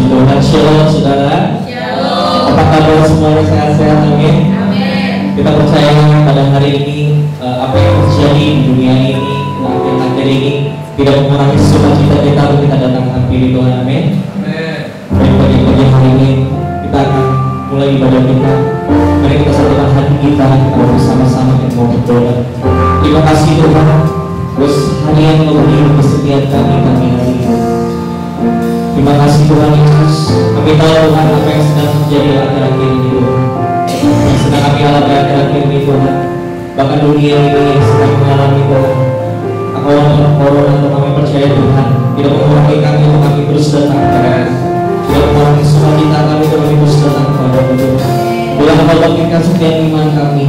Tuhan. Shalom saudara. Shalom. Apa kabar semuanya, sehat-sehat? Amin. Amin. Kita percaya pada hari ini apa yang terjadi di dunia ini akhir-akhir ini tidak mengurangi sukacita kita untuk kita datang menghampiri Tuhan. Amin. Baik, pagi hari ini kita akan mulai ibadah kita. Mari kita satukan hati kita bersama-sama kita mau berdoa. Terima kasih Tuhan, terus hari yang memberi kesetiaan kami hari ini. Terima kasih Tuhan Yesus. Kami tahu Tuhan apa yang sedang terjadi akhir-akhir ini Tuhan, yang sedang kami alami akhir-akhir ini Tuhan. Bahkan dunia ini yang sedang mengalami Tuhan corona, untuk kami percaya Tuhan tidak mengurangi kami untuk kami terus datang kepada, tidak mengurangi sukacita kami untuk kami terus datang kepada Tuhan. Tuhan, Engkau bangkitkan setiap iman kami,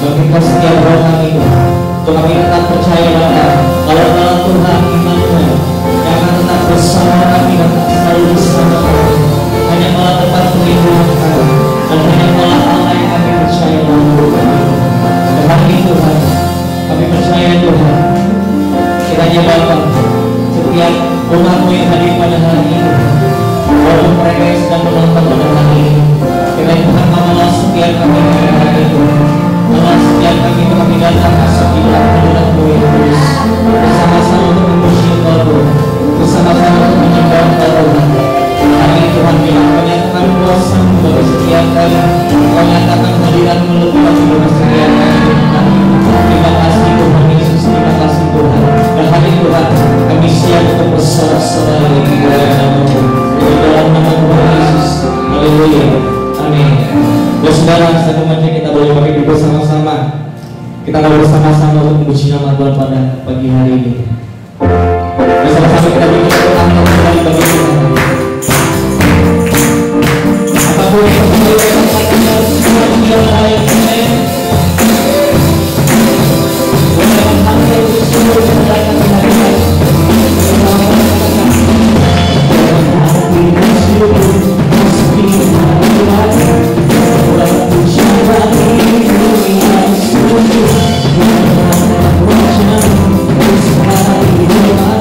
bangkitkan setiap roh kami Tuhan, untuk kami tetap percaya bahwa kalau dalam Tuhan imanmu yang akan tetap bersama kami dan selalu bersama kami, hanya malah tempat perlindungan kami dan hanya malah Allah yang kami percaya dalam Tuhan. Dan hari ini Tuhan, kami percaya Tuhan, kiranya Bapa, setiap umatmu yang hadir pada hari ini, walaupun mereka yang sedang menonton pada hari ini, kiranya Tuhan malah setiap kami pada hari itu, malah setiap kami itu kami datang masuk di dalam hadirat-Mu yang kudus, bersama-sama untuk memuji Engkau, bersama-sama untuk menyembah Engkau Tuhan. Hari ini Tuhan bilang Kau nyatakan kuasa-Mu bagi setiap kami, Kau nyatakan hadirat-Mu lebih bagi setiap kami. Terima kasih Tuhan Yesus, terima kasih Tuhan. Dan hari Tuhan kami siap untuk bersorak-sorai di dalam nama Tuhan Yesus. Haleluya. Amin. Dan saudara, satu menit kita boleh bagi bersama-sama. Kita akan bersama-sama untuk memuji nama Tuhan pada pagi hari ini. Bersama-sama kita berdoa kembali bagi Tuhan. Apapun yang terjadi dalam kita semua yang lain, amin. Dengan hati yang bersungguh mendatangkan hadirat. Hati bersungguh mesti hadirat. Orang berjalan di dunia sunyi, dengan wajah bersama di depan.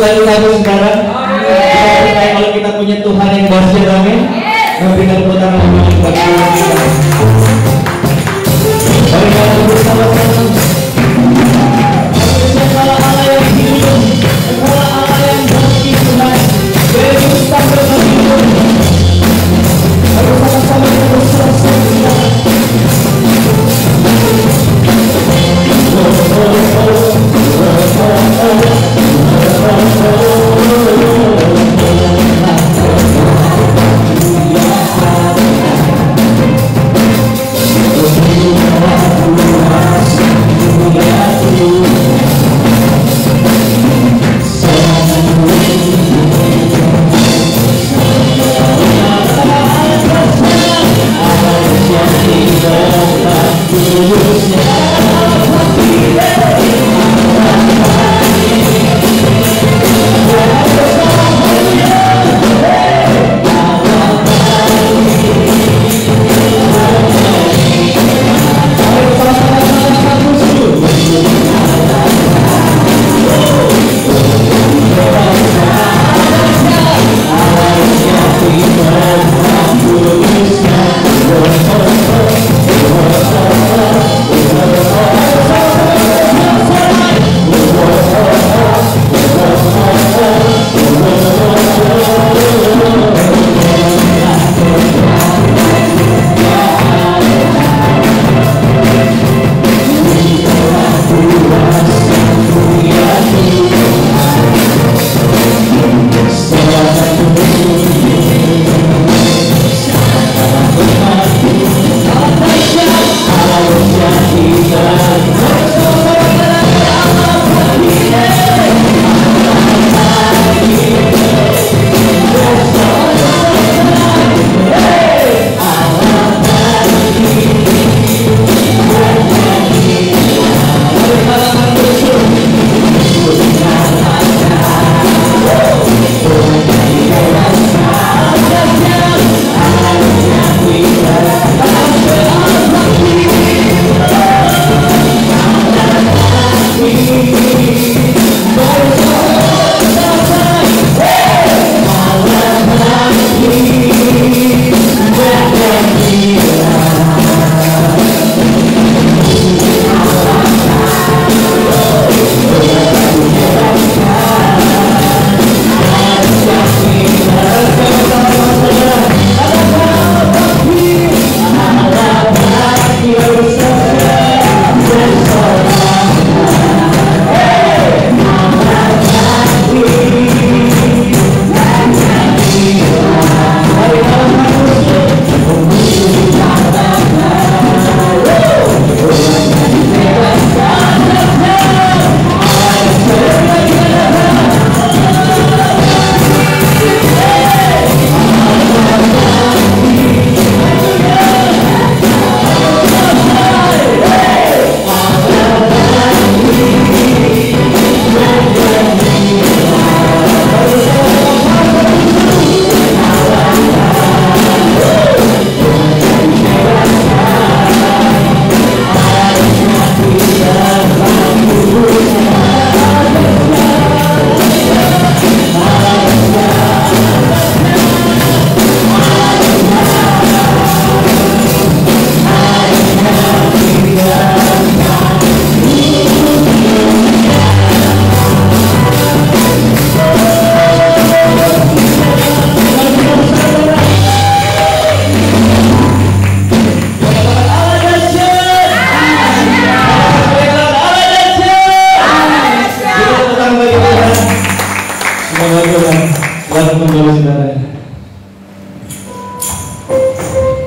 bagi kami sekarang. Kita percaya kalau kita punya Tuhan yang dahsyat, amin. Memberikan tepuk tangan yang bagi kita. Mari kita bersama-sama. Engkaulah Allah yang hidup, Engkaulah Allah yang bersih Tuhan. Beri Ustaz bersama hidup. Mari sama-sama kita bersama-sama.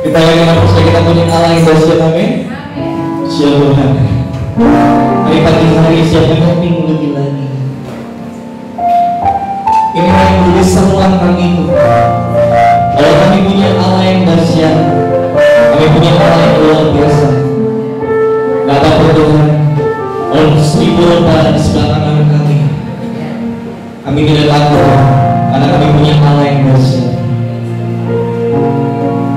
Kita yakin apa saja kita punya Allah yang dahsyat, amin. Siap Tuhan. Hari pagi hari siapa yang lebih lagi. Ini yang menulis seruan kami itu. Kalau kami punya Allah yang dahsyat, kami punya Allah yang luar biasa. Gak apa-apa Tuhan, kalau 1000 lembar di sebelah kanan kami tidak takut, karena kami punya Allah yang dahsyat.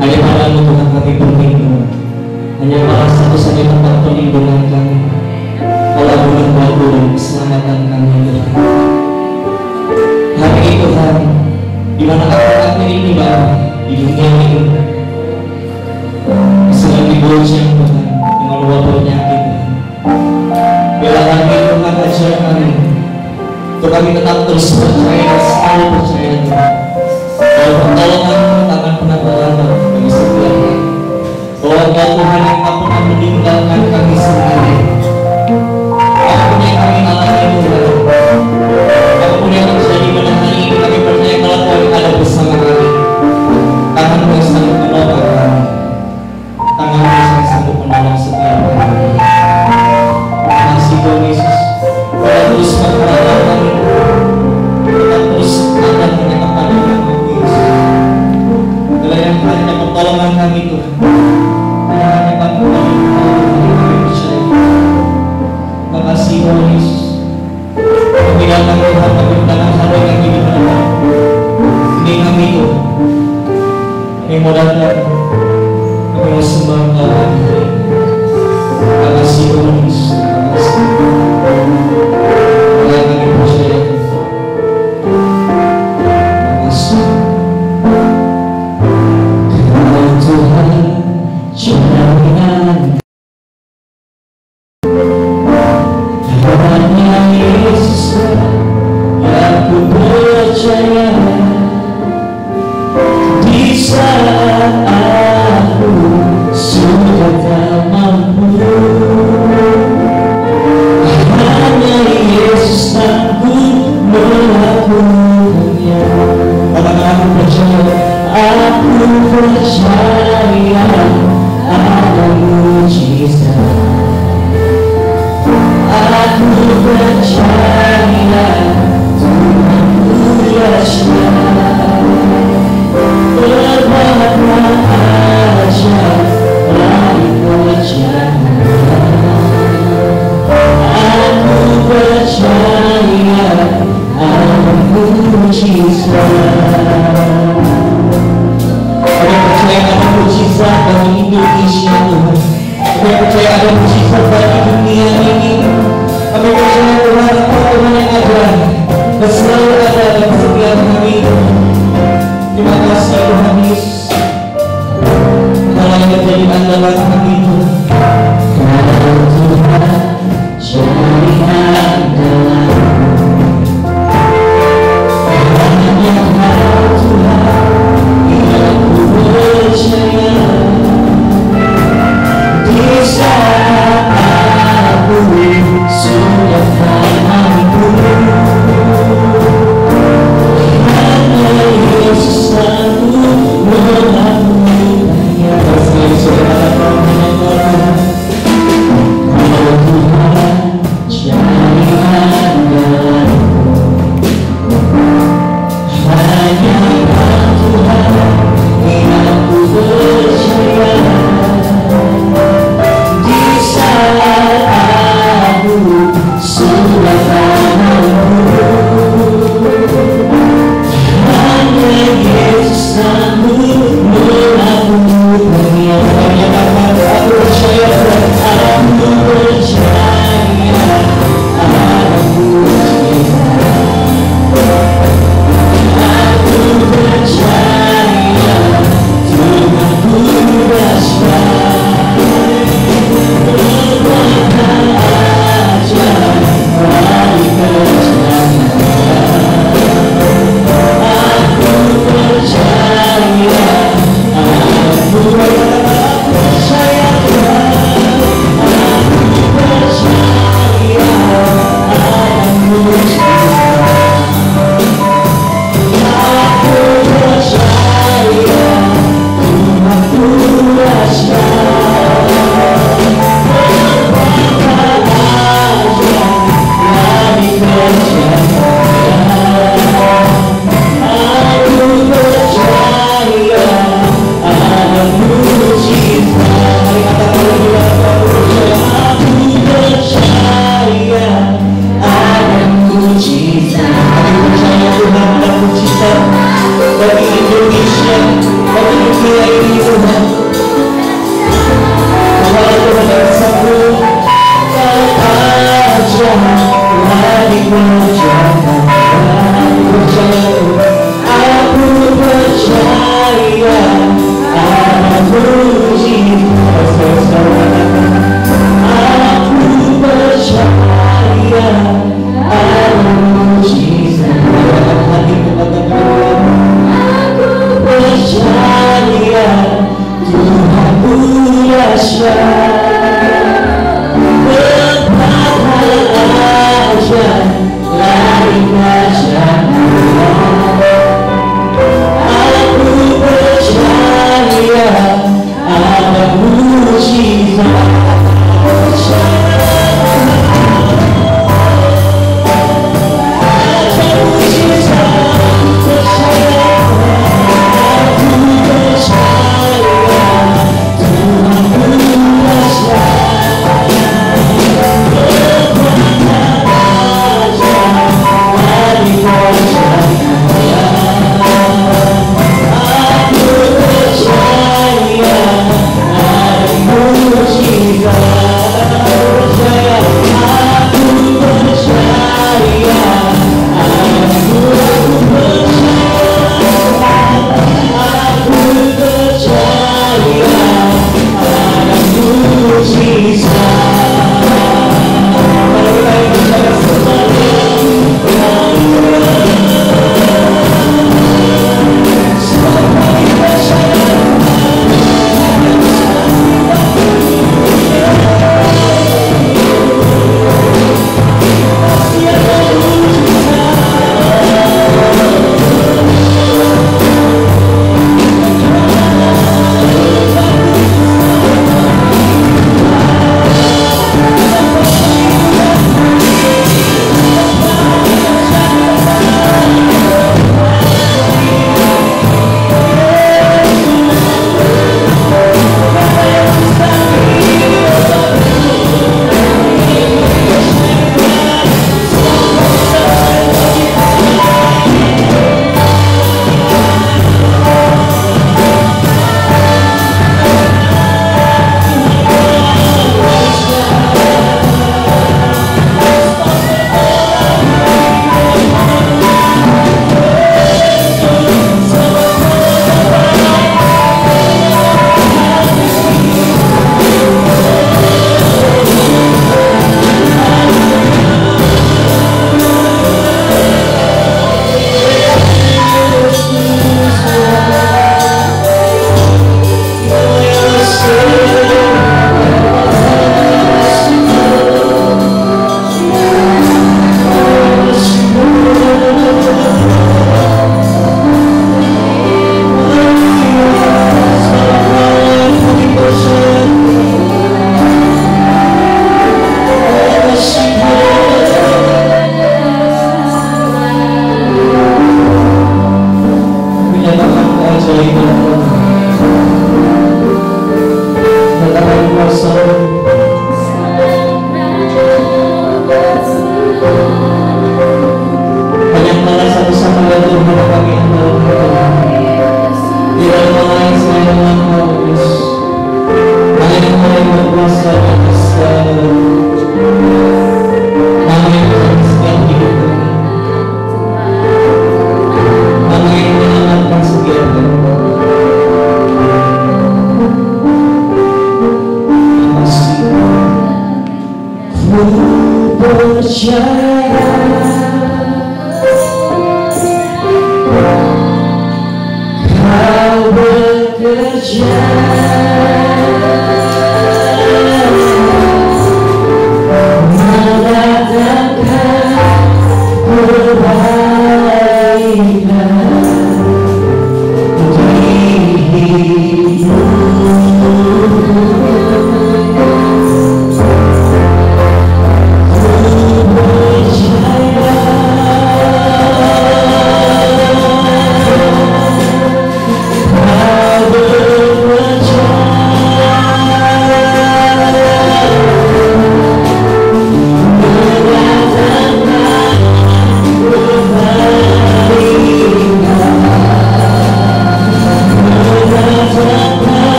Hanya padamu Tuhan kami berlindung, hanya pada satu-satunya tempat perlindungan kami. Kalau bulan batu dan keselamatan kami Tuhan. di dunia ini sedang digoncang Tuhan dengan wabah penyakit Tuhan. Bela kami Tuhan, ajar kami untuk kami tetap terus percaya, selalu percaya Tuhan, bahwa pertolongan tak akan pernah terlambat bagi setiap kami, bahwa Engkau Tuhan yang tak pernah meninggalkan kami sendiri. Apapun yang kami alami Tuhan, apapun yang terjadi pada hari ini, kami percaya kalau Tuhan ada bersama kami. Tangan yang sanggup menolong kami, tangan yang sanggup menolong setiap kami. Terima kasih Tuhan Yesus. Kita terus berharap kami, kita terus ada hanya kepada Tuhan Yesus. Bila yang hanya pertolongan kami Tuhan, hanya kami percaya. Terima kasih Tuhan Yesus. Kami datang Tuhan, kami datang hari kami di hadapan. Ini kami Tuhan. Kami mau datang, kami mau sembah Engkau hari ini. Terima kasih Tuhan Yesus. Terima kasih. Bila kami percaya. Terima kasih. Kau Tuhan jaminan, hanya Yesus yang ku percaya. Di saat aku sudah tak mampu, hanya Yesus sanggup melakukannya. Katakan aku percaya, aku percaya ada mujizat. Aku percaya Tuhan ku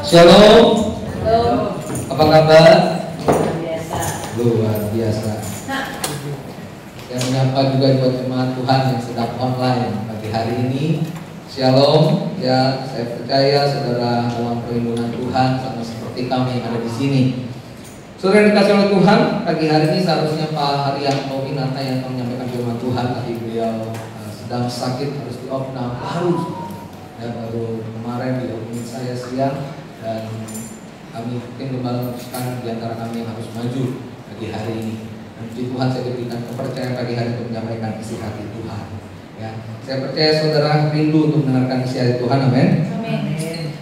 Shalom. Apa kabar? Luar biasa. Saya menyapa juga buat jemaat Tuhan yang sedang online pagi hari ini. Shalom. Ya, saya percaya saudara dalam perlindungan Tuhan sama seperti kami yang ada di sini. Saudara dikasih oleh Tuhan, pagi hari ini seharusnya Pak Haryanto Winata yang akan menyampaikan firman Tuhan, tapi beliau sedang sakit, harus diopnam baru kemarin diopnam saya siang. Dan kami mungkin kembali memutuskan di antara kami yang harus maju pagi hari ini. Dan puji Tuhan, saya diberikan kepercayaan pagi hari untuk menyampaikan isi hati Tuhan. Ya, saya percaya saudara rindu untuk mendengarkan isi hati Tuhan. Amin.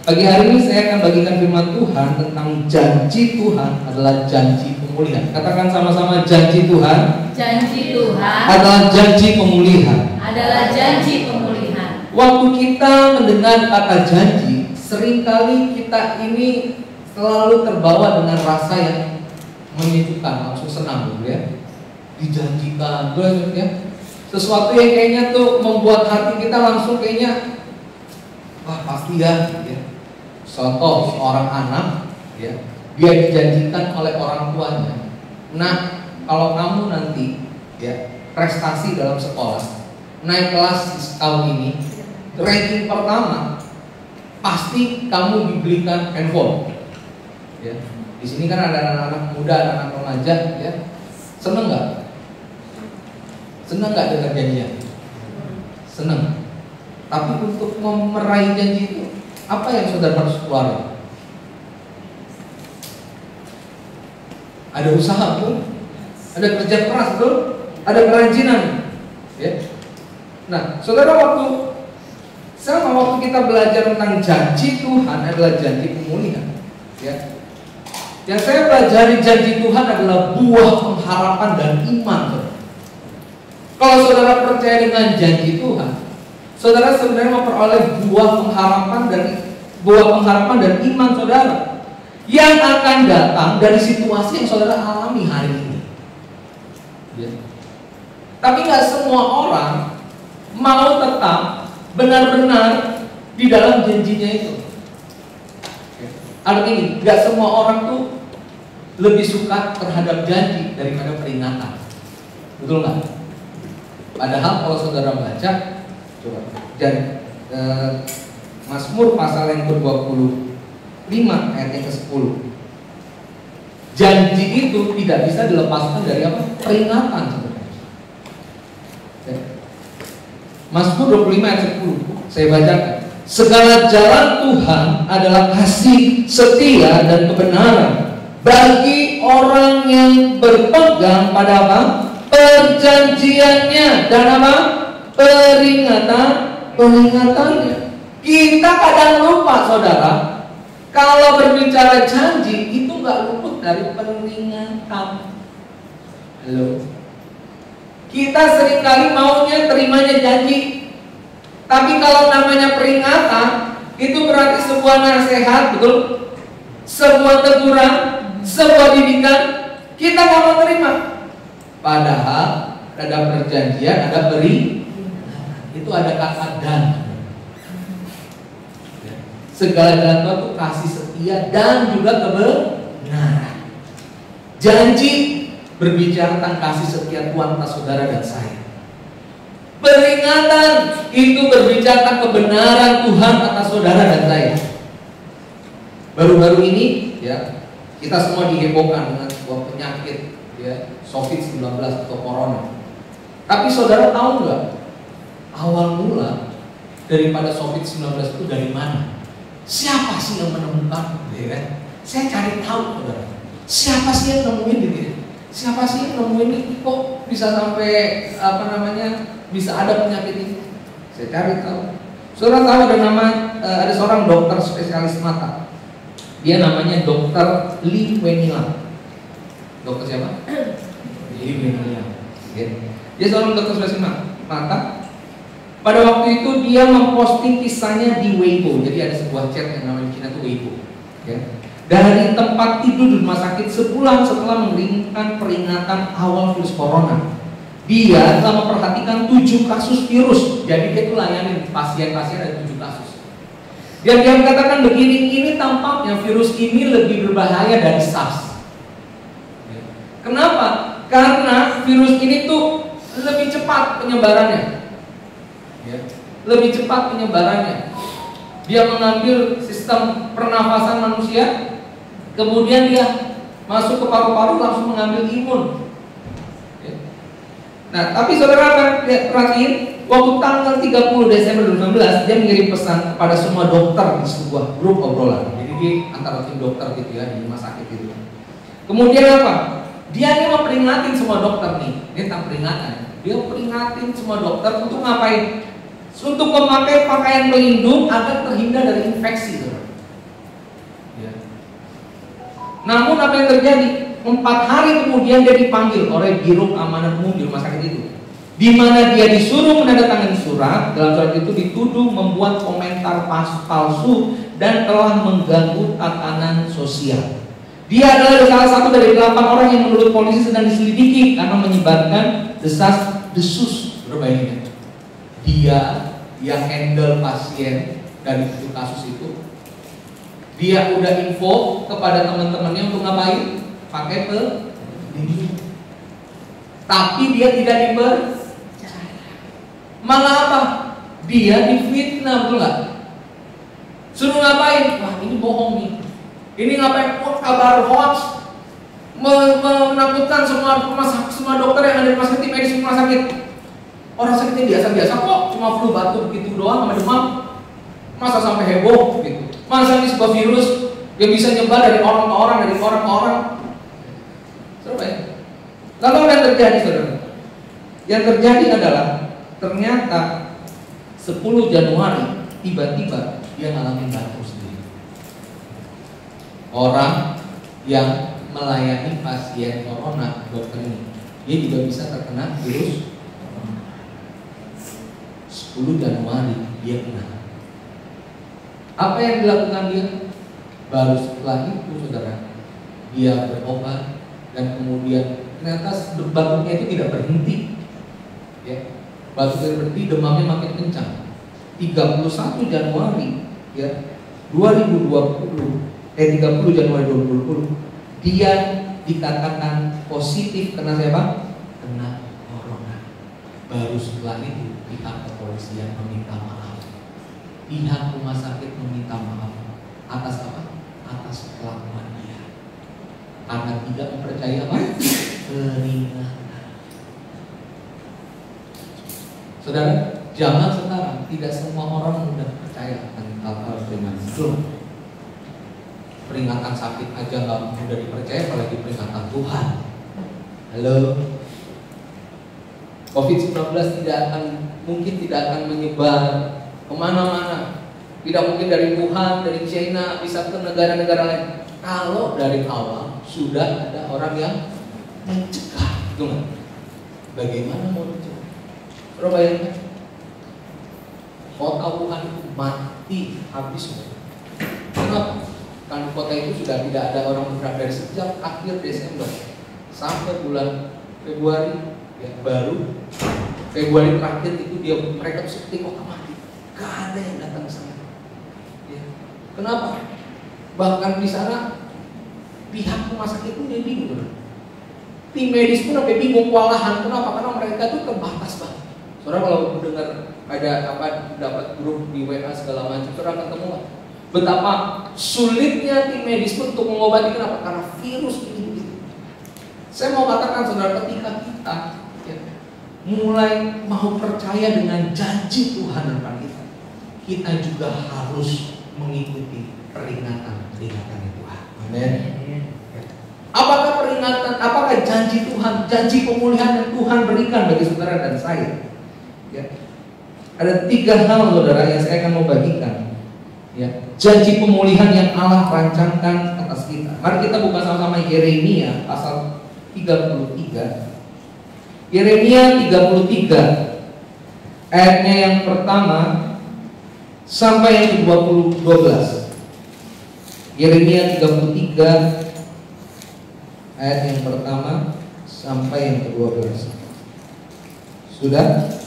Pagi hari ini saya akan bagikan firman Tuhan tentang janji Tuhan adalah janji pemulihan. Katakan sama-sama, janji Tuhan. Janji Tuhan adalah janji pemulihan. Adalah janji pemulihan. Waktu kita mendengar kata janji, seringkali kita ini selalu terbawa dengan rasa yang menyejukkan, langsung senang gitu ya. Dijanjikan, gitu ya. Sesuatu yang kayaknya tuh membuat hati kita langsung kayaknya wah pasti ya, gitu ya. Contoh seorang anak ya, dia dijanjikan oleh orang tuanya. Nah, kalau kamu nanti ya prestasi dalam sekolah, naik kelas tahun ini, ranking pertama, pasti kamu dibelikan handphone. Ya, di sini kan ada anak-anak muda, anak-anak remaja, ya, seneng nggak? Seneng nggak dengan janjian? Seneng. Tapi untuk meraih janji itu, apa yang saudara harus keluar? Ada usaha pun, ada kerja keras tuh, ada kerajinan. Ya. Nah, saudara waktu kita belajar tentang janji Tuhan adalah janji pemulihan. Ya. Yang saya pelajari janji Tuhan adalah buah pengharapan dan iman. Kalau saudara percaya dengan janji Tuhan, saudara sebenarnya memperoleh buah pengharapan dan iman saudara yang akan datang dari situasi yang saudara alami hari ini. Ya. Tapi nggak semua orang mau tetap benar-benar di dalam janjinya itu. Artinya nggak semua orang tuh lebih suka terhadap janji daripada peringatan. Betul nggak? Padahal kalau saudara baca, coba dan Mazmur pasal yang ke-25 ayat yang ke-10, janji itu tidak bisa dilepaskan dari apa? Peringatan sebenarnya. Mazmur 25 ayat 10, saya bacakan. Segala jalan Tuhan adalah kasih, setia, dan kebenaran bagi orang yang berpegang pada apa? Perjanjiannya dan apa? Peringatannya. Kita kadang lupa, saudara, kalau berbicara janji itu nggak luput dari peringatan. Halo. Kita seringkali maunya terimanya janji, tapi kalau namanya peringatan itu berarti sebuah nasihat, betul? Sebuah teguran, sebuah didikan, kita nggak mau terima. Padahal ada perjanjian, ada itu ada kata dan. Segala jalan Tuhan itu kasih setia dan juga kebenaran. Janji berbicara tentang kasih setia Tuhan atas saudara dan saya. Peringatan itu berbicara tentang kebenaran Tuhan atas saudara dan saya. Baru-baru ini ya, kita semua dihebohkan dengan sebuah penyakit ya, COVID-19 atau corona. Tapi saudara tahu nggak awal mula daripada COVID-19 itu dari mana? Siapa sih yang menemukan? Ya kan? Saya cari tahu, saudara. Siapa sih yang nemuin gitu ya? Siapa sih yang nemuin ini? Kok bisa sampai bisa ada penyakit ini? Saya cari tahu. Saudara tahu ada seorang dokter spesialis mata. Dia namanya Dokter Lee Wenliang. Dokter siapa? Lee Wenliang. Dia seorang dokter spesialis mata. Pada waktu itu dia memposting kisahnya di Weibo. Jadi ada sebuah chat yang namanya Cina itu Weibo. Ya. Dari tempat tidur di rumah sakit sebulan setelah mengeringkan peringatan awal virus corona, dia telah memperhatikan 7 kasus virus. Jadi dia itu layanin pasien-pasien ada 7 kasus. Dan dia mengatakan begini, ini tampaknya virus ini lebih berbahaya dari SARS. Ya. Kenapa? Karena virus ini tuh lebih cepat penyebarannya. Ya, lebih cepat penyebarannya. Dia mengambil sistem pernafasan manusia, kemudian dia masuk ke paru-paru langsung mengambil imun. Ya. Nah, tapi saudara perhatiin, waktu tanggal 30 Desember 2019 dia mengirim pesan kepada semua dokter di sebuah grup obrolan. Jadi di antara tim dokter gitu ya di rumah sakit itu. Kemudian apa? Dia ini memperingatin semua dokter nih. Ini tentang peringatan. Dia peringatin semua dokter untuk ngapain? Untuk memakai pakaian pelindung agar terhindar dari infeksi. Ya. Namun apa yang terjadi? 4 hari kemudian dia dipanggil oleh Biro Keamanan Umum di rumah sakit itu, di mana dia disuruh menandatangani surat. Dalam surat itu dituduh membuat komentar palsu dan telah mengganggu tatanan sosial. Dia adalah salah satu dari 8 orang yang menurut polisi sedang diselidiki karena menyebarkan desas-desus berbahaya. Dia yang handle pasien dari 7 kasus itu, dia udah info kepada teman-temannya untuk ngapain? Pakai pelindung. Tapi dia tidak dipercaya. Malah apa? Dia difitnah, betul nggak? Suruh ngapain? Wah, ini bohong nih. Ini ngapain? Kabar hoax, menakutkan semua dokter yang ada di rumah sakit, medis rumah sakit. Orang sakitnya biasa-biasa kok, cuma flu batuk gitu doang sama demam. Masa sampai heboh gitu? Masa ini sebuah virus yang bisa nyebar dari orang ke orang, dari orang ke orang? Saudara ya? Lalu apa yang terjadi, saudara? Yang terjadi adalah ternyata 10 Januari tiba-tiba dia ngalamin batuk sendiri. Orang yang melayani pasien corona, dokter ini, dia juga bisa terkena virus. 10 Januari dia kena. Apa yang dilakukan dia? Baru setelah itu, saudara, dia berobat dan kemudian ternyata batuknya itu tidak berhenti. Ya, batuknya berhenti, demamnya makin kencang. 31 Januari ya 2020 30 Januari 2020 dia dikatakan positif kena siapa? Kena corona. Baru setelah itu pihak kepolisian meminta maaf, pihak rumah sakit meminta maaf atas apa? Atas kelakuan dia karena tidak mempercayai apa? Peringatan. Saudara, zaman sekarang tidak semua orang mudah percaya akan hal-hal peringatan. Peringatan sakit aja nggak mudah dipercaya, apalagi peringatan Tuhan. Halo, COVID-19 mungkin tidak akan menyebar kemana-mana. Tidak mungkin dari Wuhan, dari China bisa ke negara-negara lain. Kalau dari awal sudah ada orang yang mencegah, gitu. Bagaimana mau mencegah? Coba bayangkan, kota Wuhan itu mati habis. Kenapa? Kan kota itu sudah tidak ada orang bergerak dari sejak akhir Desember sampai bulan Februari, ya, baru Februari terakhir itu mereka seperti kota mati, gak ada yang datang ke sana. Ya. Kenapa? Bahkan di sana pihak rumah sakit pun jadi bingung, tim medis pun sampai bingung, kewalahan. Kenapa? Karena mereka tuh terbatas banget. Saudara kalau mendengar ada dapat grup di WA segala macam, saudara ketemu nggak? Betapa sulitnya tim medis pun untuk mengobati. Kenapa? Karena virus ini. Saya mau katakan saudara, ketika kita mulai mau percaya dengan janji Tuhan depan kita juga harus mengikuti peringatan Tuhan. Amin. Apakah peringatan, apakah janji Tuhan, janji pemulihan yang Tuhan berikan bagi saudara dan saya? Ya. Ada 3 hal saudara yang saya akan mau bagikan. Ya, janji pemulihan yang Allah rancangkan atas kita. Mari kita buka sama-sama Yeremia pasal 33. Yeremia 33 ayatnya yang pertama sampai yang ke-12. Yeremia 33 ayat yang pertama sampai yang ke-12. Sudah?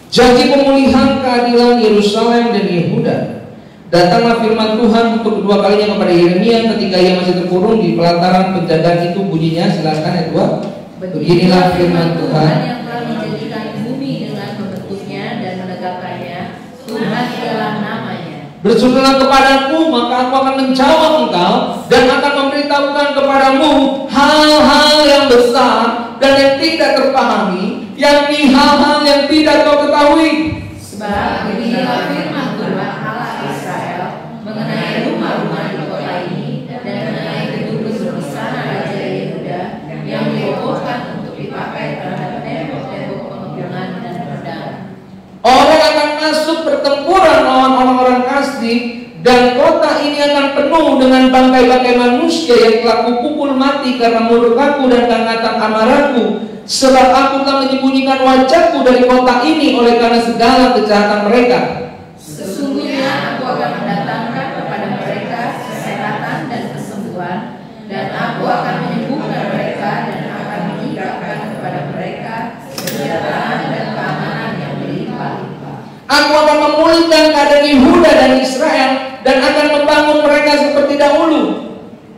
Janji pemulihan keadilan Yerusalem dan Yehuda. Datanglah firman Tuhan untuk kedua kalinya kepada Yeremia ketika ia masih terkurung di pelataran penjagaan itu. Bunyinya, silakan ayat 2. Beginilah firman Tuhan yang telah menjadikan bumi dengan membentuknya dan menegakkannya. Tuhan ialah namanya. Bersyukurlah kepadaku, maka aku akan menjawab engkau dan akan memberitahukan kepadamu hal-hal yang besar dan yang tidak terpahami, yakni hal-hal yang tidak kau ketahui. Sebab beginilah firman Tuhan Allah Israel mengenai rumah-rumah di kota ini dan mengenai gedung-gedung di sana Raja Yehuda yang dikokohkan untuk dipakai terhadap tembok-tembok pengepungan dan pedang. Orang akan masuk pertempuran lawan orang-orang Kasdi, dan kota ini akan penuh dengan bangkai-bangkai manusia yang telah kupukul mati karena murkaku dan kehangatan amarahku. Sebab aku telah menyembunyikan wajahku dari kota ini oleh karena segala kejahatan mereka. Sesungguhnya aku akan mendatangkan kepada mereka kesehatan dan kesembuhan, dan aku akan menyembuhkan mereka dan akan meningkatkan kepada mereka kesejahteraan dan keamanan yang berlimpah-limpah. Aku akan memulihkan keadaan Yehuda dan Israel dan akan membangun mereka seperti dahulu.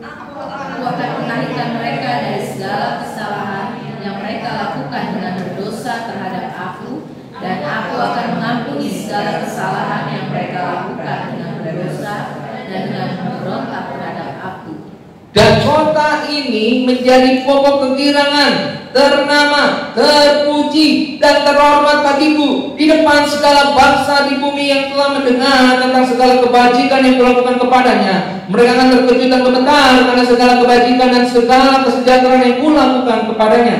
Aku akan mengalihkan mereka dari segala kesalahan yang mereka lakukan dengan berdosa terhadap aku, dan aku akan mengampuni segala kesalahan yang mereka lakukan dengan berdosa dan dengan memberontak terhadap aku. Dan kota ini menjadi pokok kegirangan, ternama, terpuji, dan terhormat bagiku di depan segala bangsa di bumi yang telah mendengar tentang segala kebajikan yang kulakukan kepadanya. Mereka akan terkejut dan gemetar karena segala kebajikan dan segala kesejahteraan yang kulakukan kepadanya.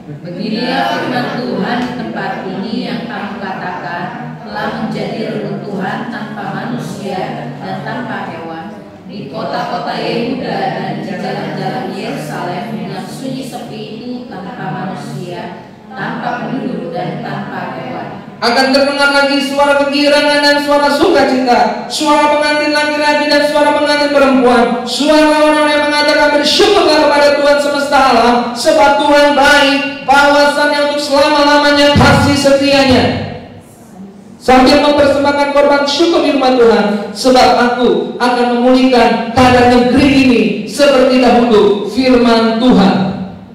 Beginilah firman Tuhan di tempat ini yang kamu katakan telah menjadi reruntuhan tanpa manusia dan tanpa hewan. Di kota-kota Yehuda dan di jalan-jalan Yerusalem yang sunyi sepi itu tanpa manusia, tanpa penduduk dan tanpa hewan. Akan terdengar lagi suara kegirangan dan suara sukacita, suara pengantin laki-laki dan suara pengantin perempuan, suara orang yang mengatakan bersyukurlah kepada Tuhan semesta alam, sebab Tuhan baik, bahwasannya untuk selama-lamanya kasih setianya. sambil mempersembahkan korban syukur di rumah Tuhan, sebab aku akan memulihkan keadaan negeri ini seperti dahulu. Firman Tuhan.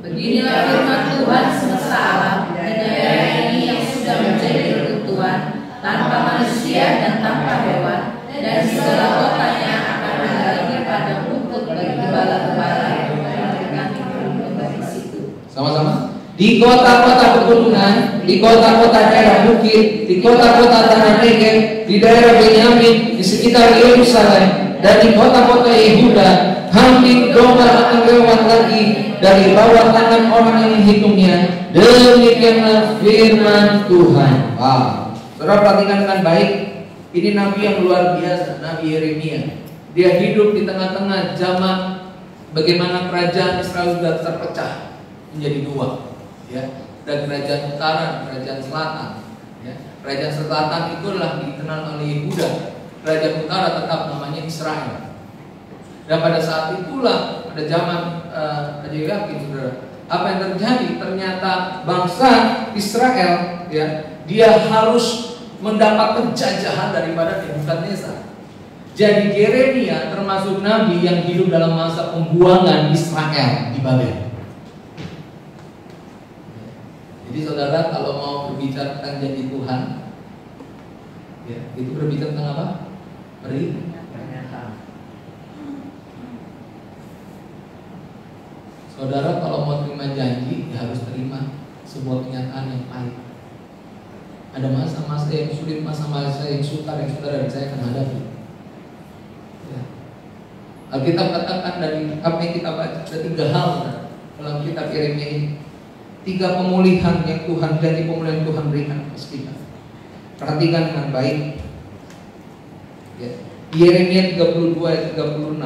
Beginilah firman Tuhan semesta alam, di daerah ini yang sudah menjadi reruntuhan, tanpa manusia dan tanpa hewan, dan segala kotanya akan ada lagi pada rumput bagi gembala-gembala yang memberikan hidup di situ. Sama-sama. Di kota-kota pegunungan, di kota-kota daerah bukit, di kota-kota tanah Negeb, di daerah Benyamin, di sekitar Yerusalem, dan di kota-kota Yehuda, hampir domba akan lewat lagi dari bawah tangan orang yang menghitungnya. Demikianlah firman Tuhan. Wow. Saudara perhatikan dengan baik. Ini nabi yang luar biasa, Nabi Yeremia. Dia hidup di tengah-tengah zaman bagaimana kerajaan Israel sudah terpecah menjadi dua. Ya, dan kerajaan utara, kerajaan selatan. Ya, kerajaan selatan itulah dikenal oleh Yehuda. Kerajaan utara tetap namanya Israel. Dan pada saat itulah, pada zaman Raja Yoyakim, saudara, apa yang terjadi? Ternyata bangsa Israel, ya, dia harus mendapat penjajahan daripada Nebukadnezar. Jadi Yeremia termasuk nabi yang hidup dalam masa pembuangan Israel di Babel. Jadi saudara kalau mau berbicara tentang janji Tuhan, ya, itu berbicara tentang apa? Pernyataan. Saudara kalau mau terima janji, ya harus terima sebuah kenyataan yang pahit. Ada masa-masa yang sulit, masa-masa yang sukar yang saudara dan saya akan hadapi. Ya. Alkitab katakan dari apa yang kita baca ada 3 hal dalam kitab Yeremia ini. 3 pemulihan yang Tuhan, janji pemulihan Tuhan berikan kepada kita. Perhatikan dengan baik. Ya. Yeremia 32 ayat 36.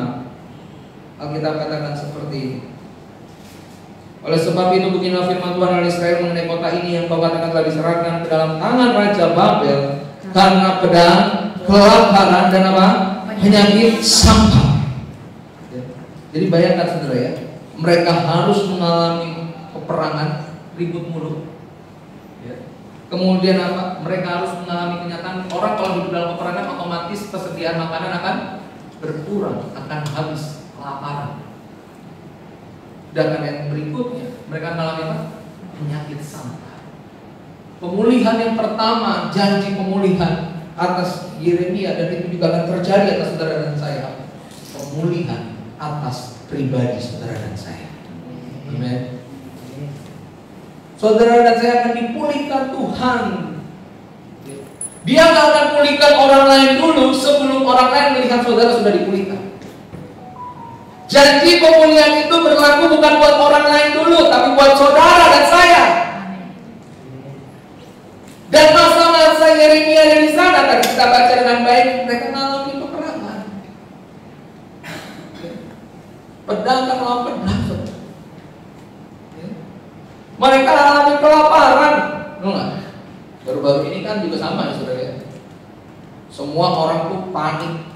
Alkitab katakan seperti ini. Oleh sebab itu beginilah firman Tuhan Allah Israel mengenai kota ini yang kau katakan telah diserahkan ke dalam tangan Raja Babel karena pedang, kelaparan dan apa? Penyakit sampah. Ya. Jadi bayangkan saudara ya, mereka harus mengalami peperangan, ribut mulut. Ya. Kemudian apa? Mereka harus mengalami kenyataan orang kalau hidup dalam peperangan otomatis persediaan makanan akan berkurang, akan habis, kelaparan. Dan yang berikutnya mereka mengalami apa? Penyakit sampah. Pemulihan yang pertama, janji pemulihan atas Yeremia, dan itu juga akan terjadi atas saudara dan saya. Pemulihan atas pribadi saudara dan saya. Amin. Saudara dan saya akan dipulihkan Tuhan. Dia nggak akan pulihkan orang lain dulu sebelum orang lain melihat saudara sudah dipulihkan. Janji pemulihan itu berlaku bukan buat orang lain dulu, tapi buat saudara dan saya. Dan masa-masa Yeremia ada di sana, tadi kita baca dengan baik, mereka mengalami peperangan. Pedang kan lawan pedang. Mereka alami kelaparan. Baru-baru ini kan juga sama ya saudara ya. Semua orang tuh panik.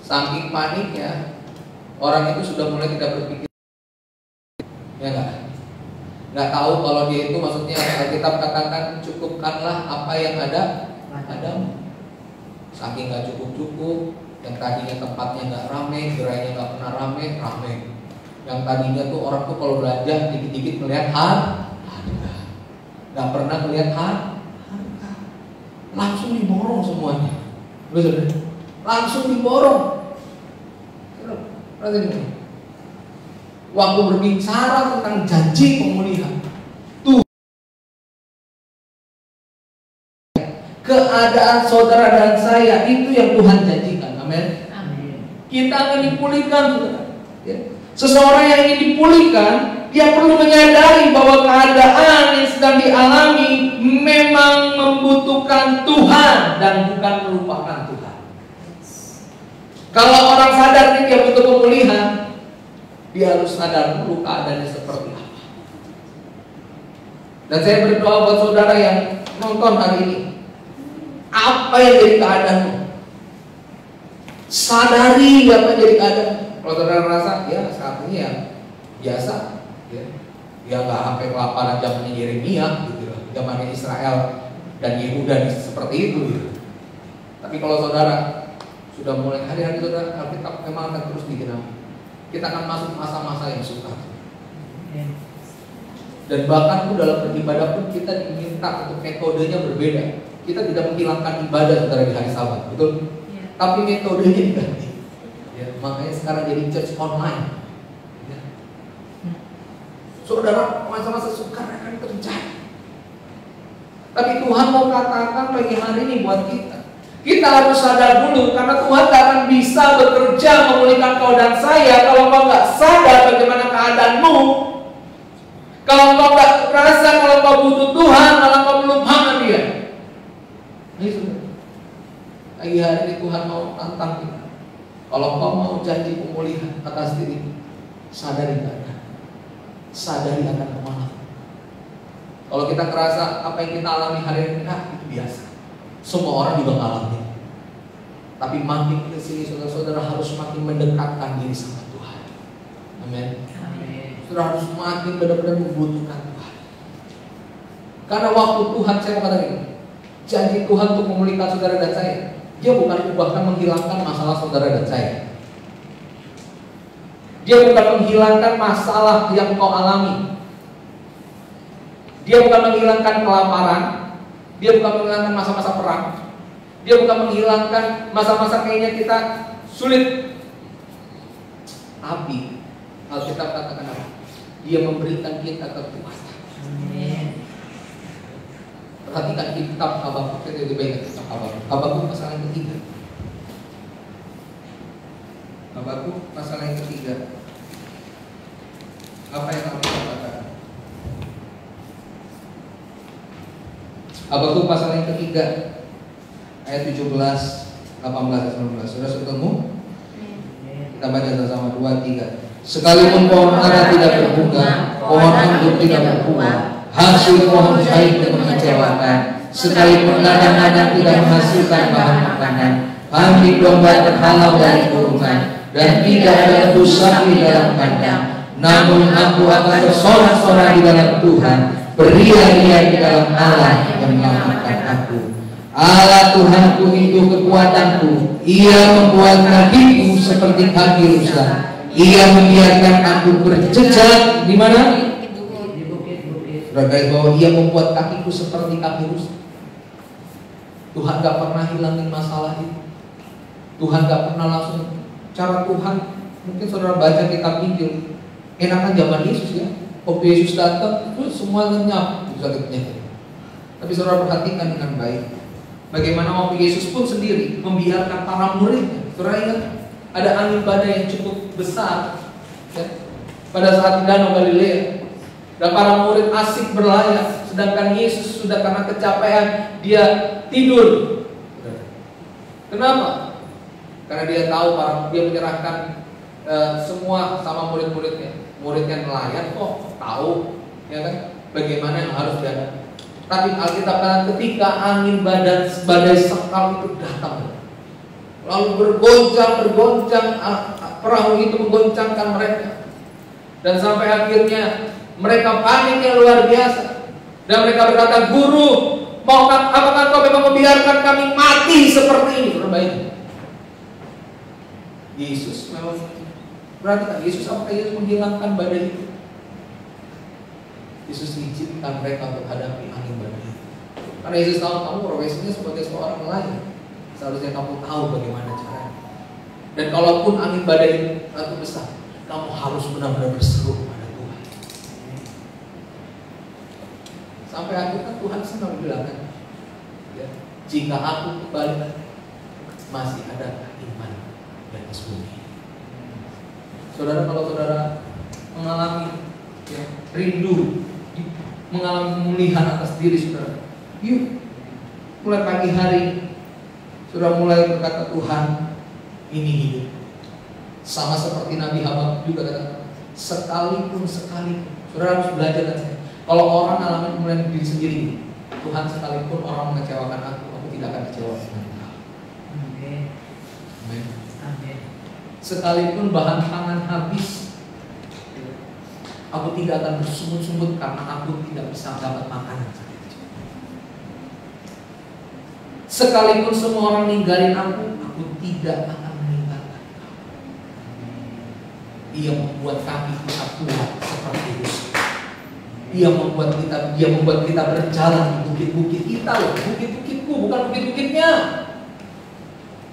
Saking panik ya, orang itu sudah mulai tidak berpikir. Ya nggak tahu kalau dia itu maksudnya Alkitab katakan cukupkanlah apa yang ada padamu. Saking nggak cukup-cukup, yang tadinya tempatnya nggak rame, gerainya nggak pernah rame. Yang tadinya tuh orang tuh kalau belanja dikit-dikit melihat harga, nggak pernah melihat harga, langsung diborong semuanya. Betul? Langsung diborong. Waktu berbicara tentang janji pemulihan, tuh keadaan saudara dan saya itu yang Tuhan janjikan. Amin. Kita akan dipulihkan, saudara. Ya. Seseorang yang ingin dipulihkan, dia perlu menyadari bahwa keadaan yang sedang dialami memang membutuhkan Tuhan dan bukan melupakan Tuhan. Kalau orang sadar dia butuh pemulihan, dia harus sadar dulu keadaannya seperti apa. Dan saya berdoa buat saudara yang nonton hari ini, apa yang jadi keadaanmu? Sadari apa yang jadi keadaan. Kalau saudara merasa ya saat ini ya biasa, ya nggak sampai kelaparan zamannya Yeremia gitu loh, zamannya Israel dan Yehuda seperti itu. Tapi kalau saudara sudah mulai hari-hari saudara, Alkitab memang akan terus digenapi. Kita akan masuk masa-masa yang sukar. Dan bahkan pun dalam beribadah pun kita diminta untuk metodenya berbeda. Kita tidak menghilangkan ibadah saudara di hari Sabat, betul? Tapi metodenya diganti. Ya, makanya sekarang jadi church online. Ya. Saudara, masa-masa sukar akan terjadi. Tapi Tuhan mau katakan pagi hari ini buat kita. Kita harus sadar dulu, karena Tuhan tak akan bisa bekerja memulihkan kau dan saya kalau kau nggak sadar bagaimana keadaanmu. Kalau kau nggak merasa kalau kau butuh Tuhan, malah kau melupakan Dia. Pagi hari ini Tuhan mau tantang kita. Kalau kau mau janji pemulihan atas diri, sadari keadaan, sadari akan kemana. Kalau kita kerasa apa yang kita alami hari ini, itu biasa. Semua orang juga ngalami. Tapi makin ke sini saudara-saudara harus makin mendekatkan diri sama Tuhan. Amin. Saudara harus makin benar-benar membutuhkan Tuhan. Karena waktu Tuhan, saya mau katakan ini, janji Tuhan untuk memulihkan saudara dan saya, Dia bukan bahkan menghilangkan masalah saudara dan saya. Dia bukan menghilangkan masalah yang kau alami. Dia bukan menghilangkan kelaparan. Dia bukan menghilangkan masa-masa perang. Dia bukan menghilangkan masa-masa kayaknya kita sulit. Tapi Alkitab katakan apa? Dia memberikan kita kekuatan. Perhatikan kitab Habakuk, kita lebih banyak kitab Habakuk. Habakuk pasal yang ketiga. Habakuk pasal yang ketiga. Apa yang kami katakan? Habakuk pasal yang ketiga ayat 17, 18 dan 19. Sudah ketemu? Kita baca sama-sama 2, 3. Sekalipun pohon ara tidak berbunga, pohon anggur tidak berbuah, hasil pohon zaitun mengecewakan, sekalipun ladang-ladang tidak menghasilkan bahan makanan, kambing domba terhalau dari kurungan, dan tidak ada busak di dalam kandang, namun aku akan bersorak-sorak di dalam Tuhan, beria-ria di dalam Allah yang menyelamatkan aku. Allah Tuhanku itu kekuatanku, Ia membuat kakiku seperti kaki rusa. Ia membiarkan aku berjejak di mana? Di bukit-bukit. Bahwa Ia membuat kakiku seperti kaki rusa. Tuhan gak pernah hilangin masalah itu. Tuhan gak pernah langsung. Cara Tuhan, mungkin saudara baca kitab Injil, enakan zaman Yesus ya. Waktu Yesus datang, itu semua lenyap sakitnya. Tapi saudara perhatikan dengan baik, bagaimana waktu Yesus pun sendiri membiarkan para muridnya. Saudara ingat, ada angin badai yang cukup besar ya, pada saat di Danau Galilea, dan para murid asik berlayar, sedangkan Yesus sudah karena kecapean dia tidur. Kenapa? Karena dia tahu dia menyerahkan semua sama murid-muridnya. Muridnya nelayan kok tahu ya kan bagaimana yang harus dia. Tapi Alkitab katakan ketika angin badai sekal itu datang, lalu bergoncang perahu itu menggoncangkan mereka, dan sampai akhirnya mereka panik yang luar biasa, dan mereka berkata, Guru, apakah kau memang membiarkan kami mati seperti ini? Terbaik. Yesus memang perhatikan, Yesus apakah Yesus menghilangkan badai itu? Yesus izinkan mereka untuk hadapi angin badai. Karena Yesus tahu kamu profesinya sebagai seorang nelayan, seharusnya kamu tahu bagaimana caranya. Dan kalaupun angin badai itu besar, kamu harus benar-benar berseru kepada Tuhan. Sampai akhirnya Tuhan senang bilang kan, ya, jika aku kembali, masih ada iman dan sembunyi. Saudara, kalau saudara mengalami ya, rindu, mengalami pemulihan atas diri saudara, yuk mulai pagi hari sudah mulai berkata, Tuhan, ini hidup. Sama seperti Nabi Habakuk juga kata, sekalipun saudara harus belajar kan saya. Kalau orang alami pemulihan diri sendiri, Tuhan, sekalipun orang mengecewakan aku tidak akan kecewa dengan Engkau. Amin. Sekalipun bahan pangan habis, aku tidak akan bersungut-sungut karena aku tidak bisa dapat makanan. Sekalipun semua orang ninggalin aku tidak akan meninggalkan. Dia membuat kami tetap kuat seperti Yesus. Dia membuat kita berjalan di bukit-bukit kita loh. Bukit-bukitku bukan bukit-bukitnya.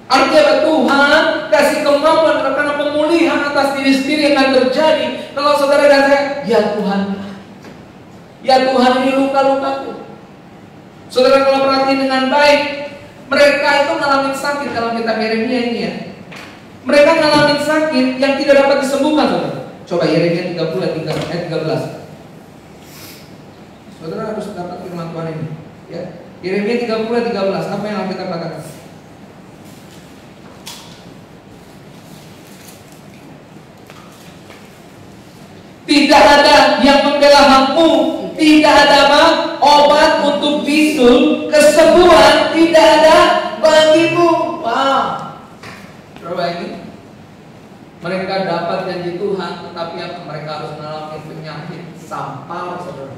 Artinya Tuhan kasih kemampuan karena pemulihan atas diri sendiri akan terjadi. Kalau saudara dan saya, ya Tuhan ini luka-lukaku. Saudara kalau perhatiin dengan baik, mereka itu ngalamin sakit dalam kitab Yeremia ini ya. Mereka ngalamin sakit yang tidak dapat disembuhkan, saudara. Coba Yeremia 30 ayat 13. Saudara harus dapat firman Tuhan ini ya. Yeremia 30 ayat 13. Apa yang kita katakan? Tidak ada yang membela hakmu, tidak ada apa? Obat untuk bisul, kesembuhan tidak ada bagimu. Wow. Coba ini. Mereka dapat janji Tuhan, tetapi apa? Mereka harus mengalami penyakit sampar, saudara.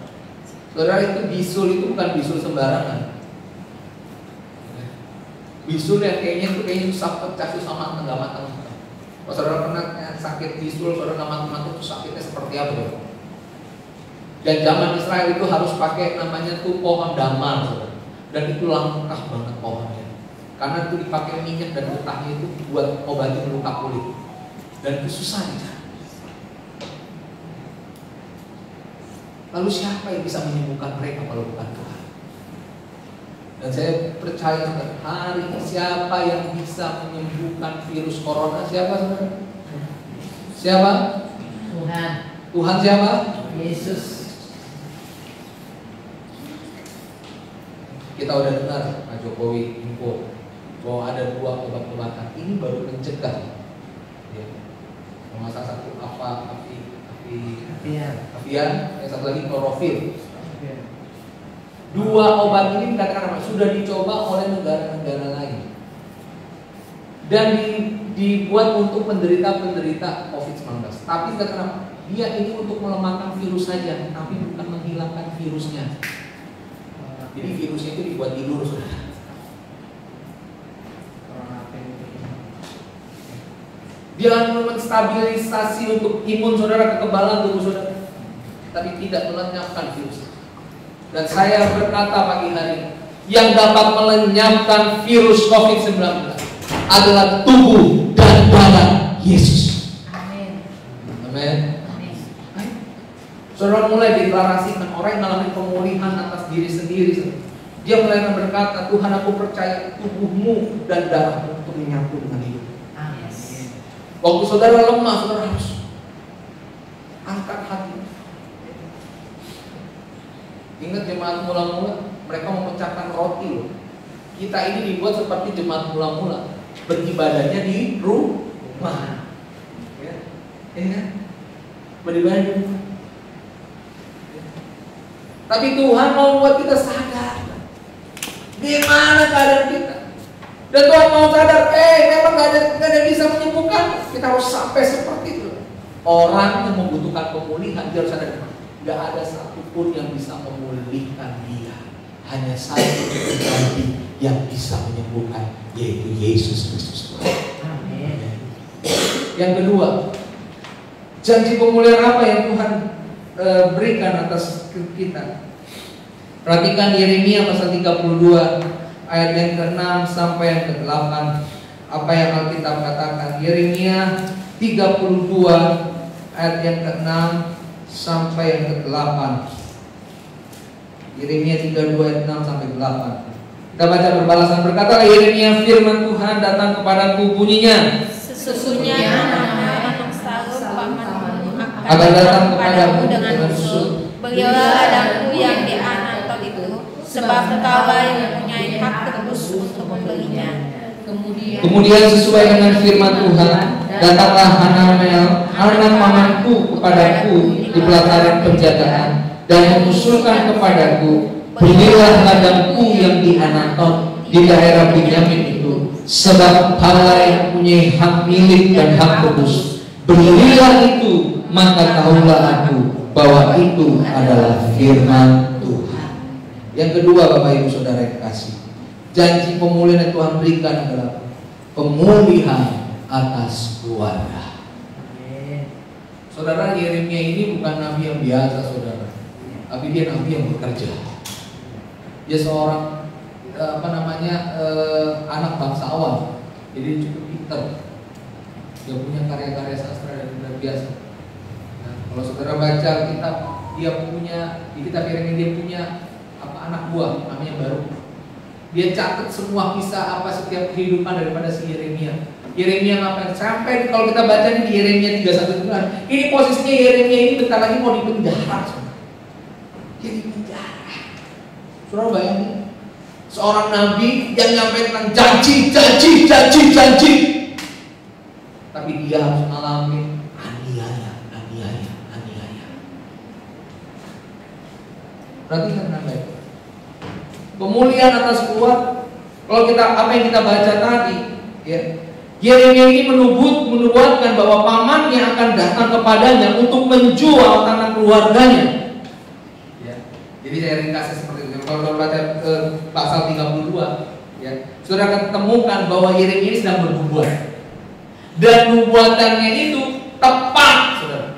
Saudara, itu bisul itu bukan bisul sembarangan. Bisul yang kayaknya susah pecah, susah matang. Kalau saudara pernah sakit bisul, saudara nggak matang itu sakitnya seperti apa ya? Dan zaman Israel itu harus pakai namanya tuh pohon damar, saudara. Dan itu langkah banget pohonnya, karena itu dipakai minyak dan getahnya itu buat obatin luka kulit. Dan itu susah ya. Lalu siapa yang bisa menyembuhkan mereka kalau bukan Tuhan? Dan saya percaya hari ini siapa yang bisa menyembuhkan virus corona? Siapa saudara? Siapa? Tuhan. Tuhan siapa? Yesus. Kita udah dengar Pak Jokowi info bahwa ada 2 obat-obatan. Ini baru mencegah. Ya. Masa satu Avian, yang satu lagi klorofil. 2 obat ini dikatakan apa? Sudah dicoba oleh negara-negara lain dan dibuat untuk penderita COVID-19. Tapi dikatakan apa? Dia ini untuk melemahkan virus saja, tapi bukan menghilangkan virusnya. Jadi virusnya itu dibuat tidur, saudara. Dia hanya menstabilisasi untuk imun saudara, kekebalan tubuh saudara, tapi tidak melenyapkan virus. Dan saya berkata pagi hari, yang dapat melenyapkan virus COVID-19 adalah tubuh dan darah Yesus. Amin. Amin. Saudara mulai deklarasikan, orang yang mengalami pemulihan atas diri sendiri. Dia mulai berkata, Tuhan, aku percaya tubuhmu dan darahmu untuk menyatu dengan hidup. Waktu saudara lemah, saudara harus angkat hati. Ingat jemaat mula-mula, mereka memecahkan roti loh. Kita ini dibuat seperti jemaat mula-mula, beribadahnya di rumah. Ya, kan? Beribadah di rumah. Tapi Tuhan mau buat kita sadar gimana keadaan kita. Dan Tuhan mau sadar, memang gak ada bisa menyembuhkan. Kita harus sampai seperti itu. Orang yang membutuhkan pemulihan, dia harus sadar, gak ada satupun yang bisa memulihkan dia. Hanya satu pribadi yang bisa menyembuhkan, yaitu Yesus Kristus. Amin. Yang kedua, janji pemulihan apa yang Tuhan berikan atas kita? Perhatikan Yeremia pasal 32 ayat yang ke-6 sampai yang ke-8. Apa yang Alkitab katakan? Yeremia 32 ayat yang ke-6 sampai yang ke-8. Yeremia 32 ayat 6 sampai 8. Kita baca berbalasan. Berkatalah Yeremia, firman Tuhan datang kepadaku, bunyinya, sesungguhnya nama akan datang kepadamu dengan usul, beliaulah ladangku yang di Anatot itu, sebab engkaulah yang mempunyai hak tebus untuk membelinya. Kemudian sesuai dengan firman Tuhan, datanglah Hanamel, anak pamanku, kepadaku di pelataran penjagaan, dan mengusulkan kepadaku, belilah ladangku yang di Anatot di daerah Benyamin itu, sebab engkaulah yang mempunyai hak milik dan hak tebus. Belilah itu, maka tahulah aku bahwa itu adalah firman Tuhan. Yang kedua, Bapak Ibu Saudara yang kasih, Janji pemulihan yang Tuhan berikan adalah pemulihan atas keluarga. Saudara, Yeremia ini bukan nabi yang biasa, saudara, tapi dia nabi yang bekerja. Dia seorang anak bangsawan, jadi cukup pintar. Dia punya karya-karya sastra yang luar biasa. Nah, kalau saudara baca kitab, di kitab Yeremia dia punya anak buah namanya Baruk. Dia catat semua kisah setiap kehidupan daripada si Yeremia. Yeremia ngapain? Sampai kalau kita baca di Yeremia 31 ini posisinya Yeremia ini bentar lagi mau dipenjara. Jadi penjara. Saudara bayangin, seorang nabi yang nyampaikan janji, tapi dia harus mengalami aniaya. Perhatikan baik. Pemulihan atas keluarga. Kalau apa yang kita baca tadi, ya, Yeremia ini menubuatkan bahwa pamannya akan datang kepadanya untuk menjual tanah keluarganya. Ya. Jadi saya ringkasnya seperti itu. Kalau baca pasal 32, ya, saudara akan temukan bahwa Yeremia ini sedang bernubuat. Dan nubuatannya itu tepat, saudara.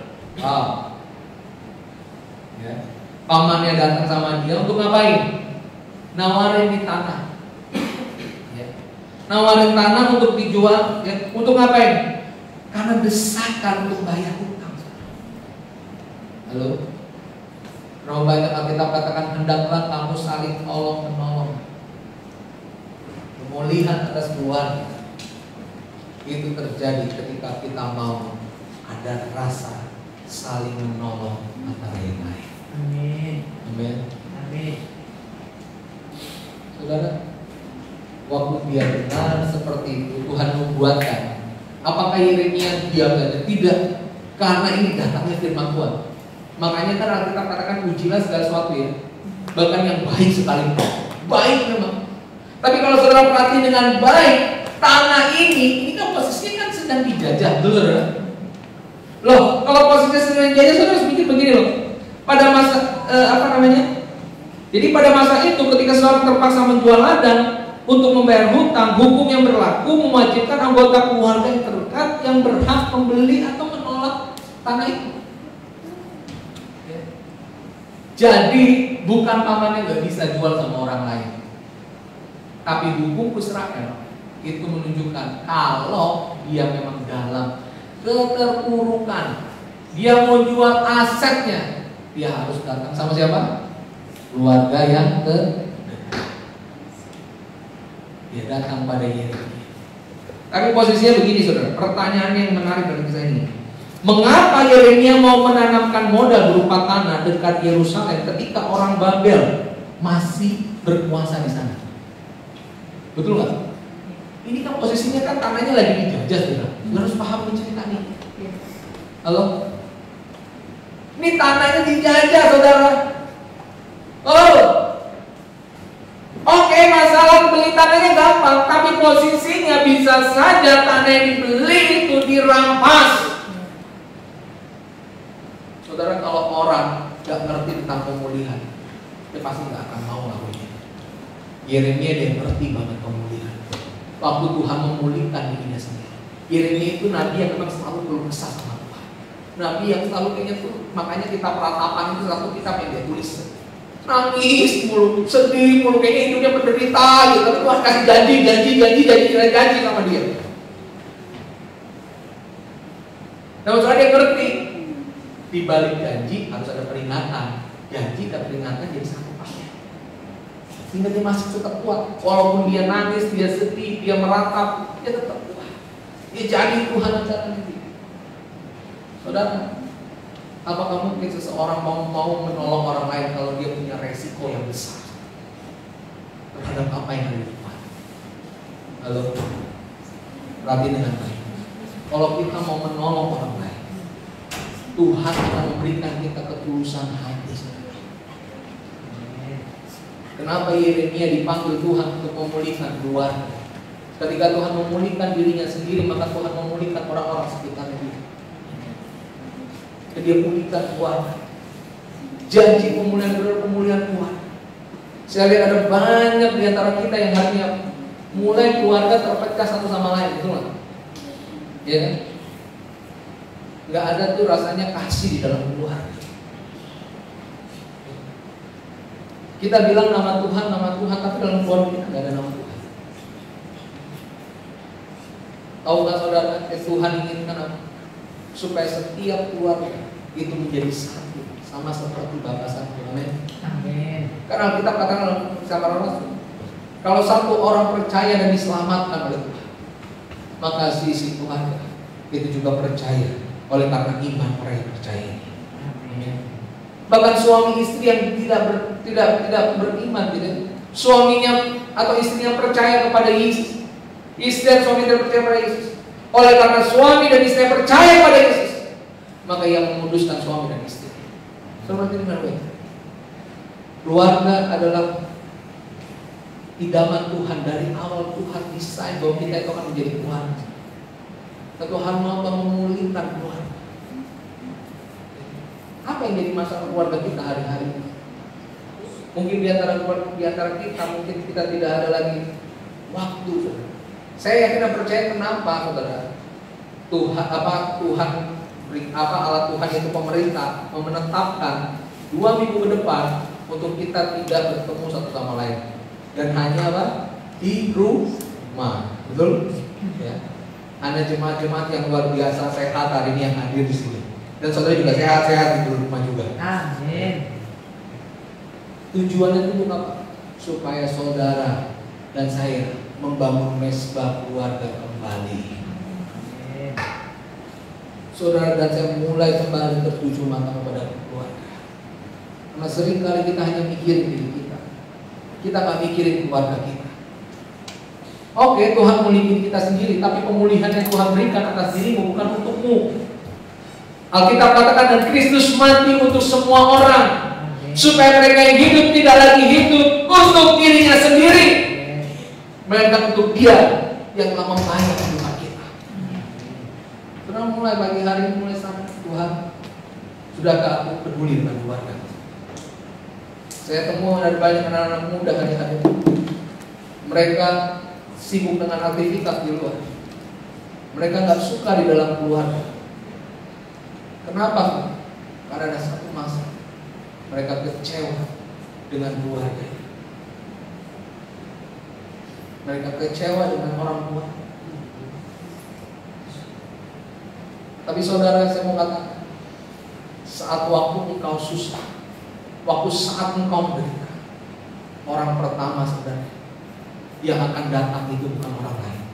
Ya. Pamannya datang sama dia untuk ngapain? Nawarin di tanah, ya. Nawarin tanah untuk dijual, ya. Untuk ngapain? Karena desakan untuk bayar hutang. Halo, kalau banyak Alkitab katakan hendaklah kamu saling tolong menolong. Pemulihan atas keluarga itu terjadi ketika kita mau ada rasa saling menolong antara yang lain. Amin. Amin. Amin. Saudara, waktu dia benar seperti itu, Tuhan membuatkan. Apakah Yeremia diam saja? Tidak, karena ini datangnya firman Tuhan. Makanya kan Alkitab katakan ujilah segala sesuatu, ya, bahkan yang baik sekali. Baik memang. Tapi kalau saudara perhatikan dengan baik, tanah ini kan posisinya kan sedang dijajah, saudara. Loh, kalau posisinya sedang dijajah, saudara harus mikir begini loh. Pada masa Jadi pada masa itu ketika seorang terpaksa menjual ladang untuk membayar hutang, hukum yang berlaku mewajibkan anggota keluarga yang terdekat yang berhak membeli atau menolak tanah itu. Ya. Jadi bukan pamannya nggak bisa jual sama orang lain, tapi hukum Israel itu menunjukkan kalau dia memang dalam keterpurukan, dia mau jual asetnya, dia harus datang sama siapa? Keluarga yang terdekat. Dia datang pada Yeremia. Tapi posisinya begini, saudara. Pertanyaan yang menarik dari kisah ini. Mengapa Yeremia mau menanamkan modal berupa tanah dekat Yerusalem ketika orang Babel masih berkuasa di sana? Betul nggak? Ini kan posisinya kan tanahnya lagi dijajah, saudara. Harus paham cerita ini. Halo? Ini tanahnya dijajah, saudara. Oke, masalah beli tanahnya gampang, tapi posisinya bisa saja tanah yang dibeli itu dirampas. Saudara, kalau orang gak ngerti tentang pemulihan, dia pasti gak akan mau lakukan. Yeremia dia ngerti banget pemulihan. Waktu Tuhan memulihkan dirinya sendiri. Yeremia itu nabi yang memang selalu belum kesah sama Tuhan. Nabi yang selalu kayaknya tuh, makanya kitab Ratapan itu satu kitab yang dia tulis. Nangis mulu, sedih mulu, kayaknya hidupnya menderita gitu. Tapi Tuhan kasih janji sama dia. Nah, saudara dia ngerti, di balik janji harus ada peringatan. Janji dan peringatan jadi satu paket, sehingga dia masih tetap kuat. Walaupun dia nangis, dia sedih, dia meratap, dia tetap kuat. Dia jadi Tuhan ajaran itu. Saudara, apakah mungkin seseorang mau menolong orang lain kalau dia punya resiko yang besar terhadap apa yang ada di depan? Halo, perhatikan dengan baik. Kalau kita mau menolong orang lain, Tuhan akan memberikan kita ketulusan hati. Kenapa Yeremia dipanggil Tuhan untuk memulihkan keluarga? Ketika Tuhan memulihkan dirinya sendiri, maka Tuhan memulihkan orang-orang sekitarnya dia. Dia pulihkan keluarga. Janji pemulihan adalah pemulihan keluarga. Saya lihat ada banyak di antara kita yang hanya mulai keluarga terpecah satu sama lain, betul nggak? Ya kan? Nggak ada tuh rasanya kasih di dalam keluarga. Kita bilang nama Tuhan, tapi dalam keluarga kita nggak ada nama Tuhan. Tahu nggak saudara? Tuhan inginkan apa? Supaya setiap keluarga itu menjadi satu, sama seperti Bapa satu. Amin. Amin. Karena kita katakan dalam Sabda Rasul, kalau satu orang percaya dan diselamatkan oleh Tuhan, maka sisi keluarga itu juga percaya oleh karena iman mereka yang percaya ini. Amin. Bahkan suami istri yang tidak beriman, gitu, suaminya atau istrinya percaya kepada Yesus, istri dan suami tidak percaya pada Yesus. Oleh karena suami dan istri percaya pada Yesus, maka ia menguduskan suami dan istri. Seperti ini kan? Keluarga adalah idaman Tuhan. Dari awal Tuhan desain bahwa kita itu akan menjadi keluarga. Tuhan mau memulihkan keluarga. Apa yang jadi masalah keluarga kita hari-hari ini? Mungkin di antara kita mungkin kita tidak ada lagi waktu. Saya yakin dan percaya kenapa, saudara? Allah Tuhan itu pemerintah menetapkan 2 minggu ke depan untuk kita tidak bertemu satu sama lain dan hanya apa? Di rumah, betul? Ya. Ada jemaat-jemaat yang luar biasa sehat hari ini yang hadir di sini, dan saudara juga sehat-sehat di rumah juga. Amin. Tujuannya itu apa? Supaya saudara dan saya membangun mesbah keluarga kembali. Amin. Saudara dan saya mulai kembali tertuju mata kepada keluarga. Karena sering kali kita hanya mikirin diri kita. Kita gak mikirin keluarga kita. Oke, Tuhan melindungi kita sendiri, tapi pemulihan yang Tuhan berikan atas dirimu bukan untukmu. Alkitab katakan dan Kristus mati untuk semua orang, supaya mereka yang hidup tidak lagi hidup untuk dirinya sendiri, melainkan untuk Dia yang telah membayar kehidupan kita. Karena mulai pagi hari ini mulai sadar, Tuhan, sudahkah aku peduli dengan keluarga? Saya temu ada banyak anak-anak muda hari-hari. Mereka sibuk dengan aktivitas di luar. Mereka nggak suka di dalam keluarga. Kenapa? Karena ada satu masa mereka kecewa dengan keluarga. Mereka kecewa dengan orang tua. Tapi saudara, saya mau katakan, saat waktu engkau susah, waktu saat engkau menderita, orang pertama saudara yang akan datang itu bukan orang lain,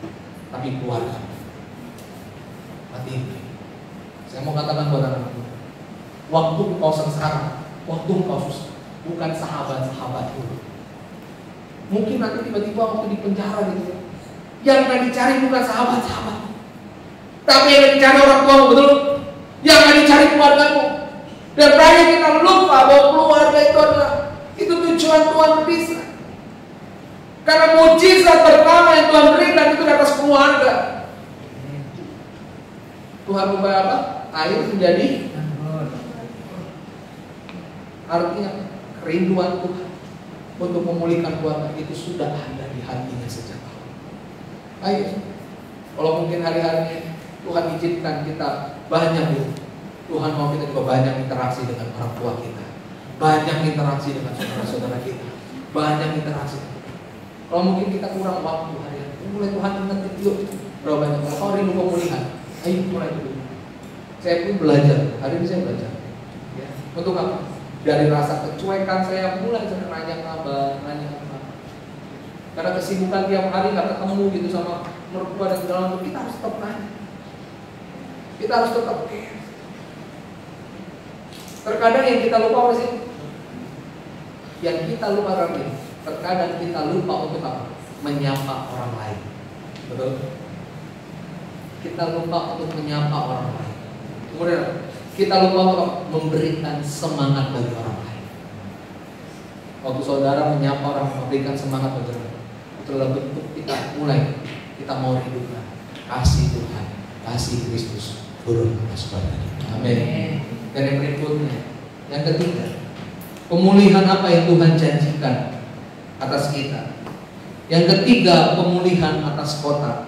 tapi keluarga. Hati ini, saya mau katakan buat anak-anak, waktu engkau sengsara, waktu engkau susah, bukan sahabat-sahabat dulu. Mungkin nanti tiba-tiba waktu di penjara gitu, yang akan dicari bukan sahabat-sahabat, tapi yang dicari orang tua, betul? Yang akan dicari keluargamu. Dan banyak kita lupa bahwa keluarga itu adalah tujuan Tuhan berpisah. Karena mujizat pertama yang Tuhan berikan itu di atas keluarga. Tuhan ubah apa? Air menjadi anggur. Artinya kerinduan Tuhan untuk memulihkan keluarga itu sudah ada di hatinya sejak awal. Ayo, kalau mungkin hari-hari Tuhan izinkan kita banyak, Tuhan mau kita juga banyak interaksi dengan orang tua kita, banyak interaksi dengan saudara-saudara kita, banyak interaksi. Kalau mungkin kita kurang waktu hari-hari, mulai Tuhan ingat yuk, berapa banyak orang rindu pemulihan, ayo mulai dulu. Saya pun belajar, hari ini saya belajar. Ya. Untuk apa? Dari rasa kecuekan saya mulai saya nanya kabar. Karena kesibukan tiap hari nggak ketemu gitu sama mertua dan segala macam, kita harus tetap nanya. Kita harus tetap care. Terkadang yang kita lupa apa sih? Yang kita lupa apa? Terkadang kita lupa untuk apa? Menyapa orang lain. Betul? Kita lupa untuk menyapa orang lain. Kemudian kita lupa untuk memberikan semangat bagi orang lain. Waktu saudara menyapa orang, memberikan semangat bagi orang lain, itu adalah bentuk kita mulai kita mau hidupkan kasih Tuhan, kasih Kristus turun atas kepada kita. Amin. Dan yang berikutnya, yang ketiga, pemulihan apa yang Tuhan janjikan atas kita. Yang ketiga, pemulihan atas kota.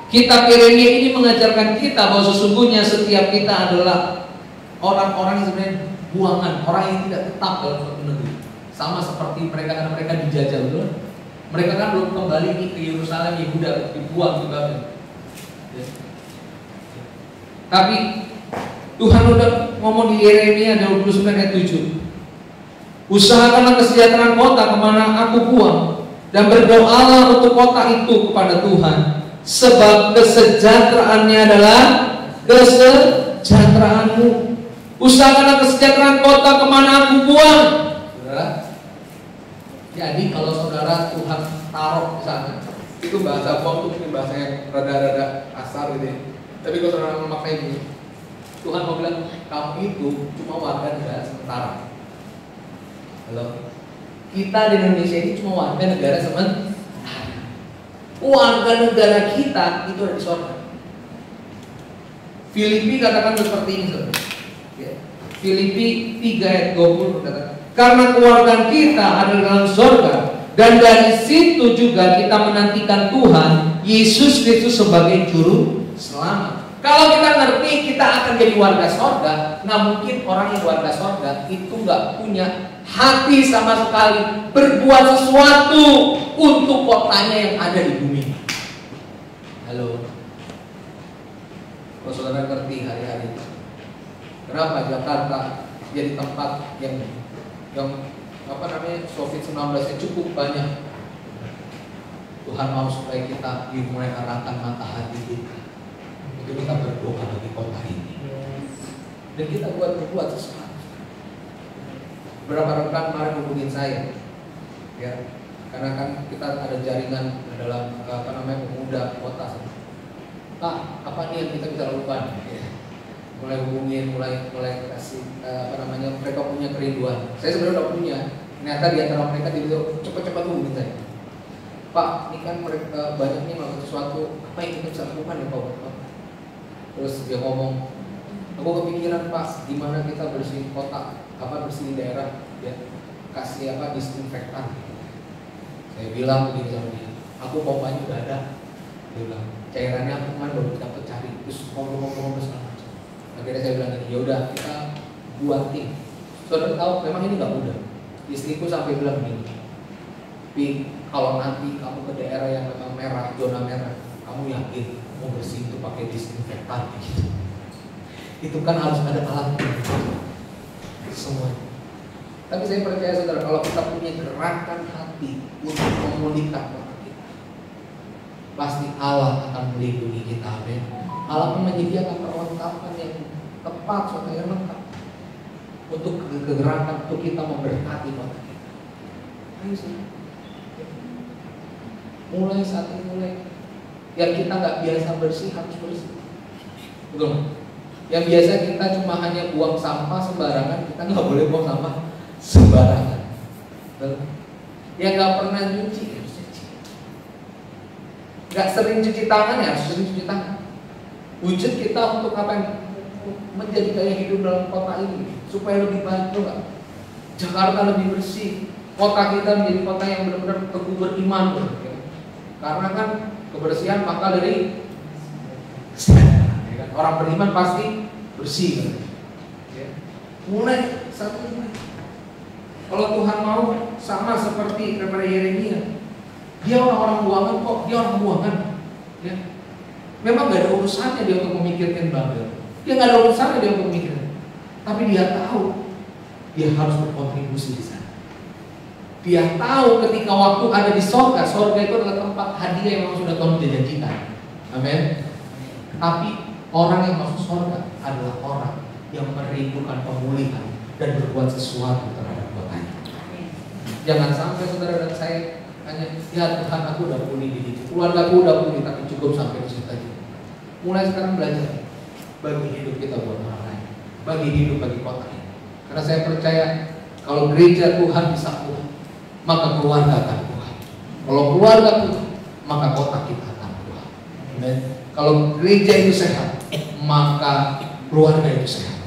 Kitab Yeremia ini mengajarkan kita bahwa sesungguhnya setiap kita adalah orang-orang yang sebenarnya buangan, orang yang tidak tetap dalam suatu negeri. Sama seperti mereka, karena mereka dijajah, betul? Mereka kan belum kembali ke Yerusalem, Yehuda dibuang juga. Ya. Tapi Tuhan udah ngomong di Yeremia 29 ayat 7. Usahakanlah kesejahteraan kota kemana aku buang, dan berdoalah untuk kota itu kepada Tuhan, sebab kesejahteraannya adalah kesejahteraanmu. Usahakanlah kesejahteraan kota kemana aku buang. Jadi kalau saudara Tuhan taruh di sana, itu bahasa buang itu mungkin bahasa yang rada-rada kasar gitu ya. Tapi kalau saudara memaknai ini, Tuhan mau bilang kamu itu cuma warga negara sementara. Halo, kita di Indonesia ini cuma warga negara sementara. Warga negara kita itu ada di sorga. Filipi katakan seperti ini saudara. Ya. Filipi 3 ayat 20 berkata, karena keluarga kita ada dalam sorga, dan dari situ juga kita menantikan Tuhan Yesus Kristus sebagai juru selamat. Kalau kita ngerti kita akan jadi warga sorga, nggak mungkin orang yang warga sorga itu nggak punya hati sama sekali berbuat sesuatu untuk kotanya yang ada di bumi. Halo, kalau saudara ngerti hari-hari kenapa Jakarta jadi tempat yang COVID-19 yang cukup banyak. Tuhan mau supaya kita dimulai arahkan mata hati kita untuk kita berdoa bagi kota ini, dan kita berbuat sesuatu. Beberapa rekan kemarin hubungin saya, ya, karena kan kita ada jaringan dalam pemuda kota. Pak, apa nih yang kita bisa lakukan? Ya. Mulai hubungin, mulai kasih mereka punya kerinduan. Saya sebenarnya udah punya. Ternyata di antara mereka dia cepat-cepat hubungin saya. Pak, ini kan mereka banyak nih melakukan sesuatu, apa yang kita bisa lakukan ya Pak? Terus dia ngomong, aku kepikiran Pak, gimana kita bersihin kota, bersihin daerah, ya, kasih disinfektan. Saya bilang begini sama dia, aku pompanya udah ada. Dia bilang, cairannya aku kan baru dapat cari, terus ngomong-ngomong bersama. Akhirnya saya bilang gini, yaudah kita buatin. Saudara tahu, memang ini nggak mudah. Istriku sampai bilang begini, Pi, kalau nanti kamu ke daerah yang memang merah, zona merah, kamu yakin mau bersih itu pakai disinfektan gitu? Itu kan harus ada alat semua. Tapi saya percaya saudara, kalau kita punya gerakan hati untuk memulihkan kota kita, pasti Allah akan melindungi kita. Amin. Allah akan menyediakan perlengkapan yang tepat, saudara, yang lengkap untuk kegerakan untuk kita memberkati kota kita. Ayo saudara, mulai saat ini, mulai yang kita nggak biasa bersih harus bersih, betul? Yang biasa kita cuma hanya buang sampah sembarangan, kita nggak boleh buang sampah sembarangan. Betul? Yang nggak pernah nyuci harus cuci. Nggak sering cuci tangan ya harus sering cuci tangan. Wujud kita untuk apa? Menjadi gaya hidup dalam kota ini supaya lebih baik, betul? Jakarta lebih bersih, kota kita menjadi kota yang benar-benar teguh beriman, betul? Karena kan kebersihan maka dari orang beriman pasti bersih. Ya. Mulai saat ini, kalau Tuhan mau sama seperti daripada Yeremia, dia orang-orang buangan kok, dia orang buangan. Ya. Memang gak ada urusannya dia untuk memikirkan Babel, dia gak ada urusannya dia untuk memikirkan. Tapi dia tahu dia harus berkontribusi di sana. Dia tahu ketika waktu ada di sorga, sorga itu adalah tempat hadiah yang memang sudah Tuhan janjikan. Amin. Tapi orang yang masuk sorga adalah orang yang merindukan pemulihan dan berbuat sesuatu terhadap kotanya. Jangan sampai saudara dan saya hanya, ya Tuhan aku udah pulih di situ, keluarga aku udah pulih, tapi cukup sampai di situ aja. Mulai sekarang belajar bagi hidup kita buat orang lain, bagi hidup bagi kota ini. Karena saya percaya kalau gereja Tuhan bisa kuat, maka keluarga akan kuat. Kalau keluarga kuat, maka kota kita akan kuat. Dan kalau gereja itu sehat, maka keluarga itu sehat.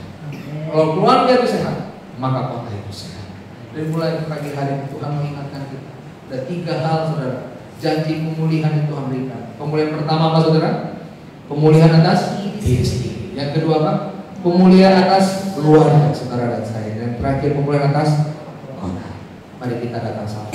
Kalau keluarga itu sehat, maka kota itu sehat. Dan mulai pagi hari Tuhan mengingatkan kita, Ada 3 hal saudara, janji pemulihan yang Tuhan berikan. Pemulihan pertama apa saudara? Pemulihan atas diri sendiri. Yang kedua apa? Pemulihan atas keluarga saudara dan saya. Dan terakhir pemulihan atas kota. Mari kita datang sama.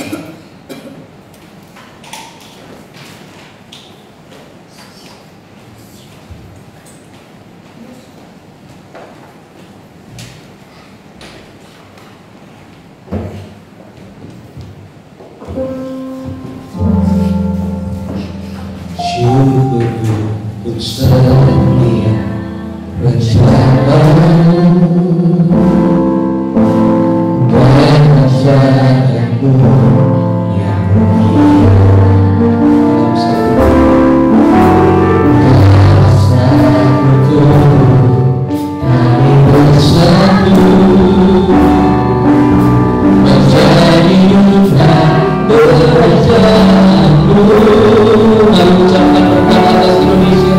Syukur setia rencanamu dan rencanamu yang mulia. Bersatu kami bersatu menjadi duta kerajaanmu. Mengucapkan berkat atas Indonesia,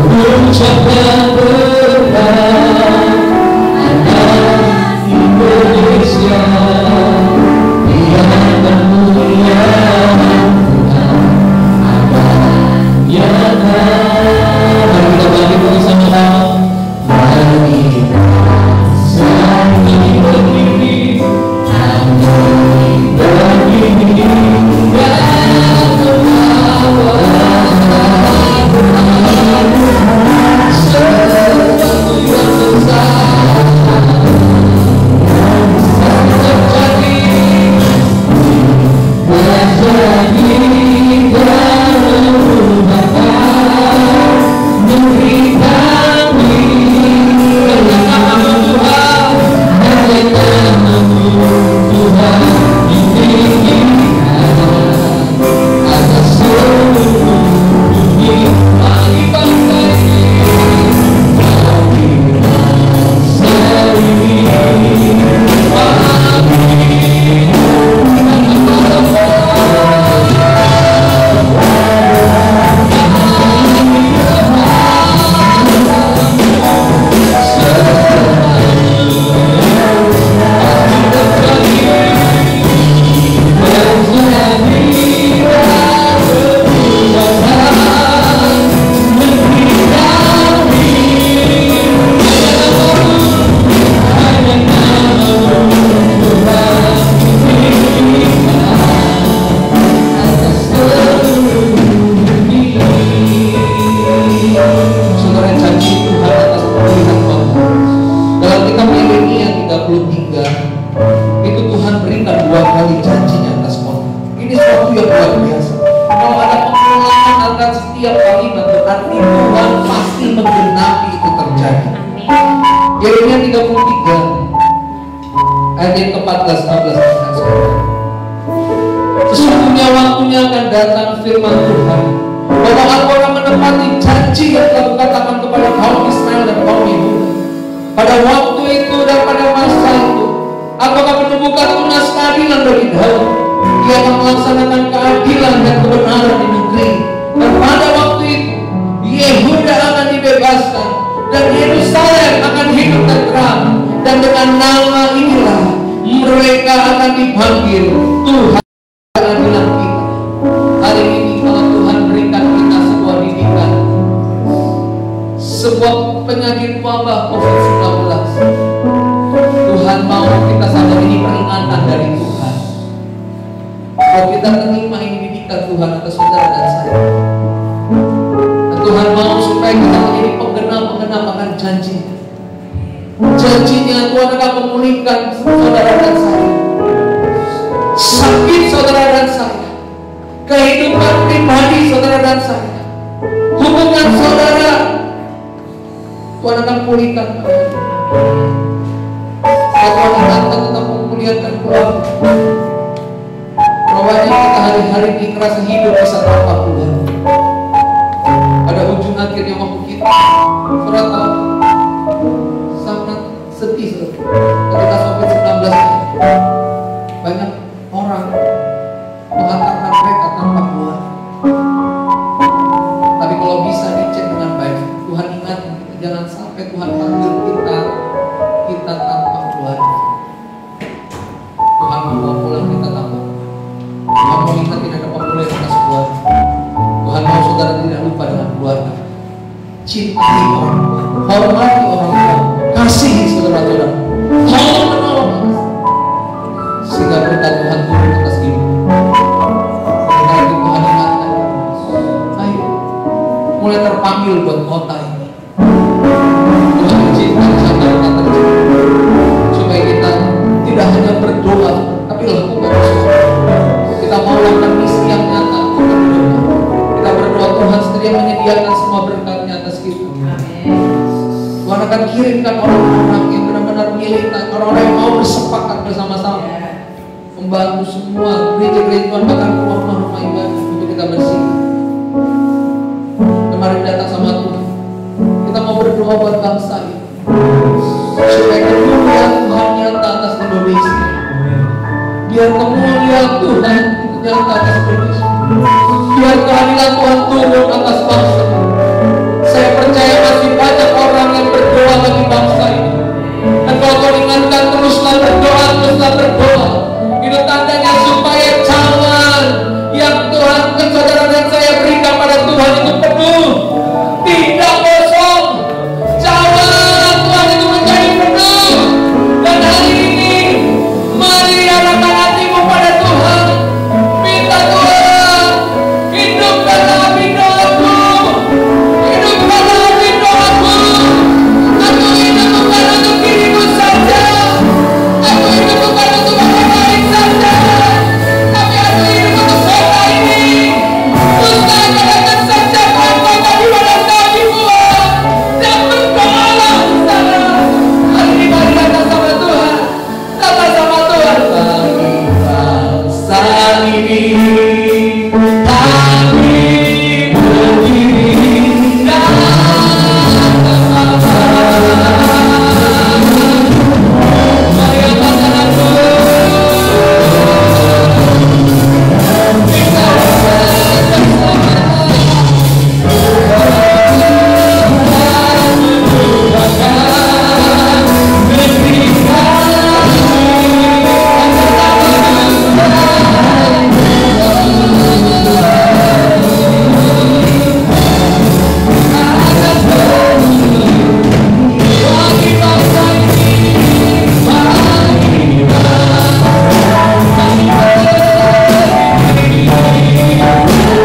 mengucapkan berkat atas Indonesia, biar kemuliaan Tuhan akan nyata. Mari kita bangkit bersama-sama. Mari kita saling berdiri, saling berdiri dan membawa Yeremia 33 ayat yang ke-14 15. Sesungguhnya waktunya akan datang, firman Tuhan, bahwa aku akan menepati janji yang telah kukatakan kepada kaum Israel dan kaum Yehuda. Pada waktu itu dan pada masa itu, aku akan menumbuhkan tunas keadilan bagi Daud. Dia akan melaksanakan keadilan dan kebenaran di negeri. Dan pada waktu itu, Yehuda akan dibebaskan dan Yerusalem akan hidup tenteram, dan dengan nama inilah mereka akan dipanggil Tuhan keadilan kita. Hari ini kalau Tuhan berikan kita sebuah didikan, sebuah penyakit wabah COVID-19, Tuhan mau kita sadar ini peringatan dari Tuhan. Kalau kita terima ini didikan Tuhan atas saudara dan saya, Tuhan mau supaya kita menjadi pengenal akan janji. Janjinya Tuhan akan memulihkan saudara dan saya, sakit saudara dan saya, kehidupan pribadi saudara dan saya, hubungan saudara, Tuhan akan pulihkan. Tuhan akan tetap memulihkan keluarga. Rohani kita hari-hari ini kerasa hidup bisa tanpa Tuhan. Pada ujung akhirnya waktu kita surat tahu sangat sedih ketika COVID-19 banyak orang mengatakan mereka tanpa Tuhan. Tapi kalau bisa dicek dengan baik, Tuhan ingat kita, jangan sampai Tuhan panggil kita tanpa Tuhan. Tuhan membawa pulang kita tanpa Tuhan. cintai orang tua, hormati orang tua, kasihi saudara-saudara, tolong menolong, sehingga berkat Tuhan turun atas hidup. Karena itu Tuhan ingatkan, ayo mulai terpanggil buat kota ini. Tuhan izinkan Jakarta terjadi, supaya kita tidak hanya berdoa, tapi lakukan sesuatu. Kita mau lakukan misi yang nyata, bukan berdoa. Kita berdoa Tuhan sedia menyediakan semua berkat-Nya atas kita. Tuhan akan kirimkan orang-orang yang benar-benar militan, orang-orang yang mau bersepakat bersama-sama, membantu semua gereja-gereja Tuhan, bahkan rumah-rumah ibadah untuk kita bersih. Kemarin datang sama Tuhan, kita mau berdoa buat bangsa ini, supaya kemuliaan Tuhan nyata atas Indonesia. Biar kemuliaan Tuhan itu nyata atas Indonesia. Biar kehadiran Tuhan turun atas bangsa. Saya percaya masih banyak orang yang berdoa bagi bangsa ini. Dan kalau kau ingatkan, teruslah berdoa, teruslah berdoa. Itu tandanya supaya cawan yang Tuhan dan saudara dan saya berikan pada Tuhan itu penuh, tidak kosong. Cawan Tuhan itu menjadi penuh. Dan hari ini mari arahkan hatimu pada Tuhan. Minta Tuhan, hidupkanlah api doaku, hidupkanlah api doaku. Aku hidup bukan untuk diriku saja, aku hidup bukan untuk orang lain saja, tapi aku hidup untuk kota ini. Ustaz katakan saja kota di mana kami buat, dan berdoalah saudara. Hari ini mari datang sama Tuhan, datang sama Tuhan. Bagi bangsa ini kami berdiri dan mari angkatkan aku.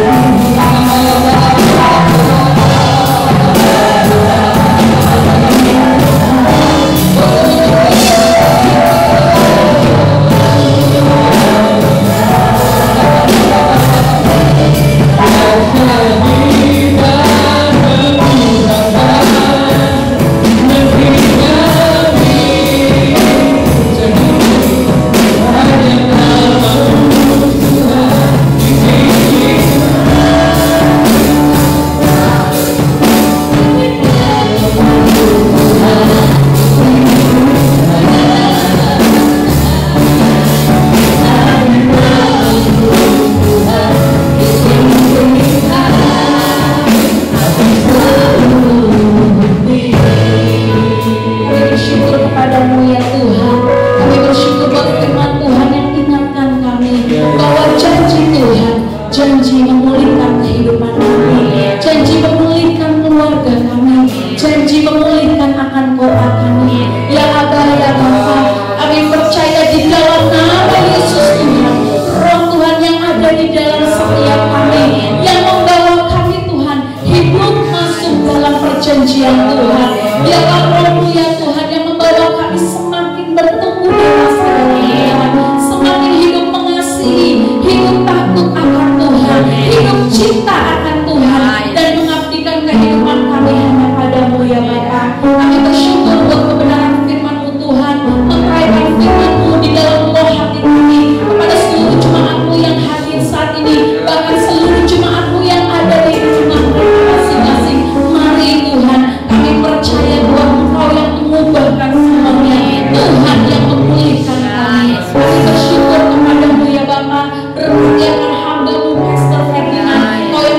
Kita bersyukur kepadamu ya Tuhan. Kami bersyukur buat firman Tuhan yang ingatkan kami bahwa janji Tuhan, janji memulihkan kehidupan kami, janji memulihkan keluarga kami, janji memulihkan akan kota kami. Ya Abah, ya Bapa, kami percaya di dalam nama Yesus Tuhan, Roh Tuhan yang ada di dalam setiap kami, yang membawa kami Tuhan hidup masuk dalam perjanjian Tuhan. Ya Roh-Mu ya Tuhan yang membawa kami semakin bertumbuh dewasa dalam Tuhan, semakin hidup mengasihi, hidup takut akan Tuhan, hidup cinta akan Tuhan, dan mengabdikan kehidupan kami hanya padamu ya Bapa. Kami bersyukur buat kebenaran firman-Mu Tuhan, menguraikan firman-Mu di dalam roh hati kami, kepada seluruh jemaat-Mu yang hadir saat ini, bahkan seluruh jemaat-Mu yang ada di rumah mereka masing-masing. Mari Tuhan, kami percaya bahwa Engkau yang mengubahkan semuanya, Tuhan yang memulihkan kami. Kami bersyukur kepadamu ya Bapa. Berkati akan hamba-Mu Pastor Ferdinand, Engkau yang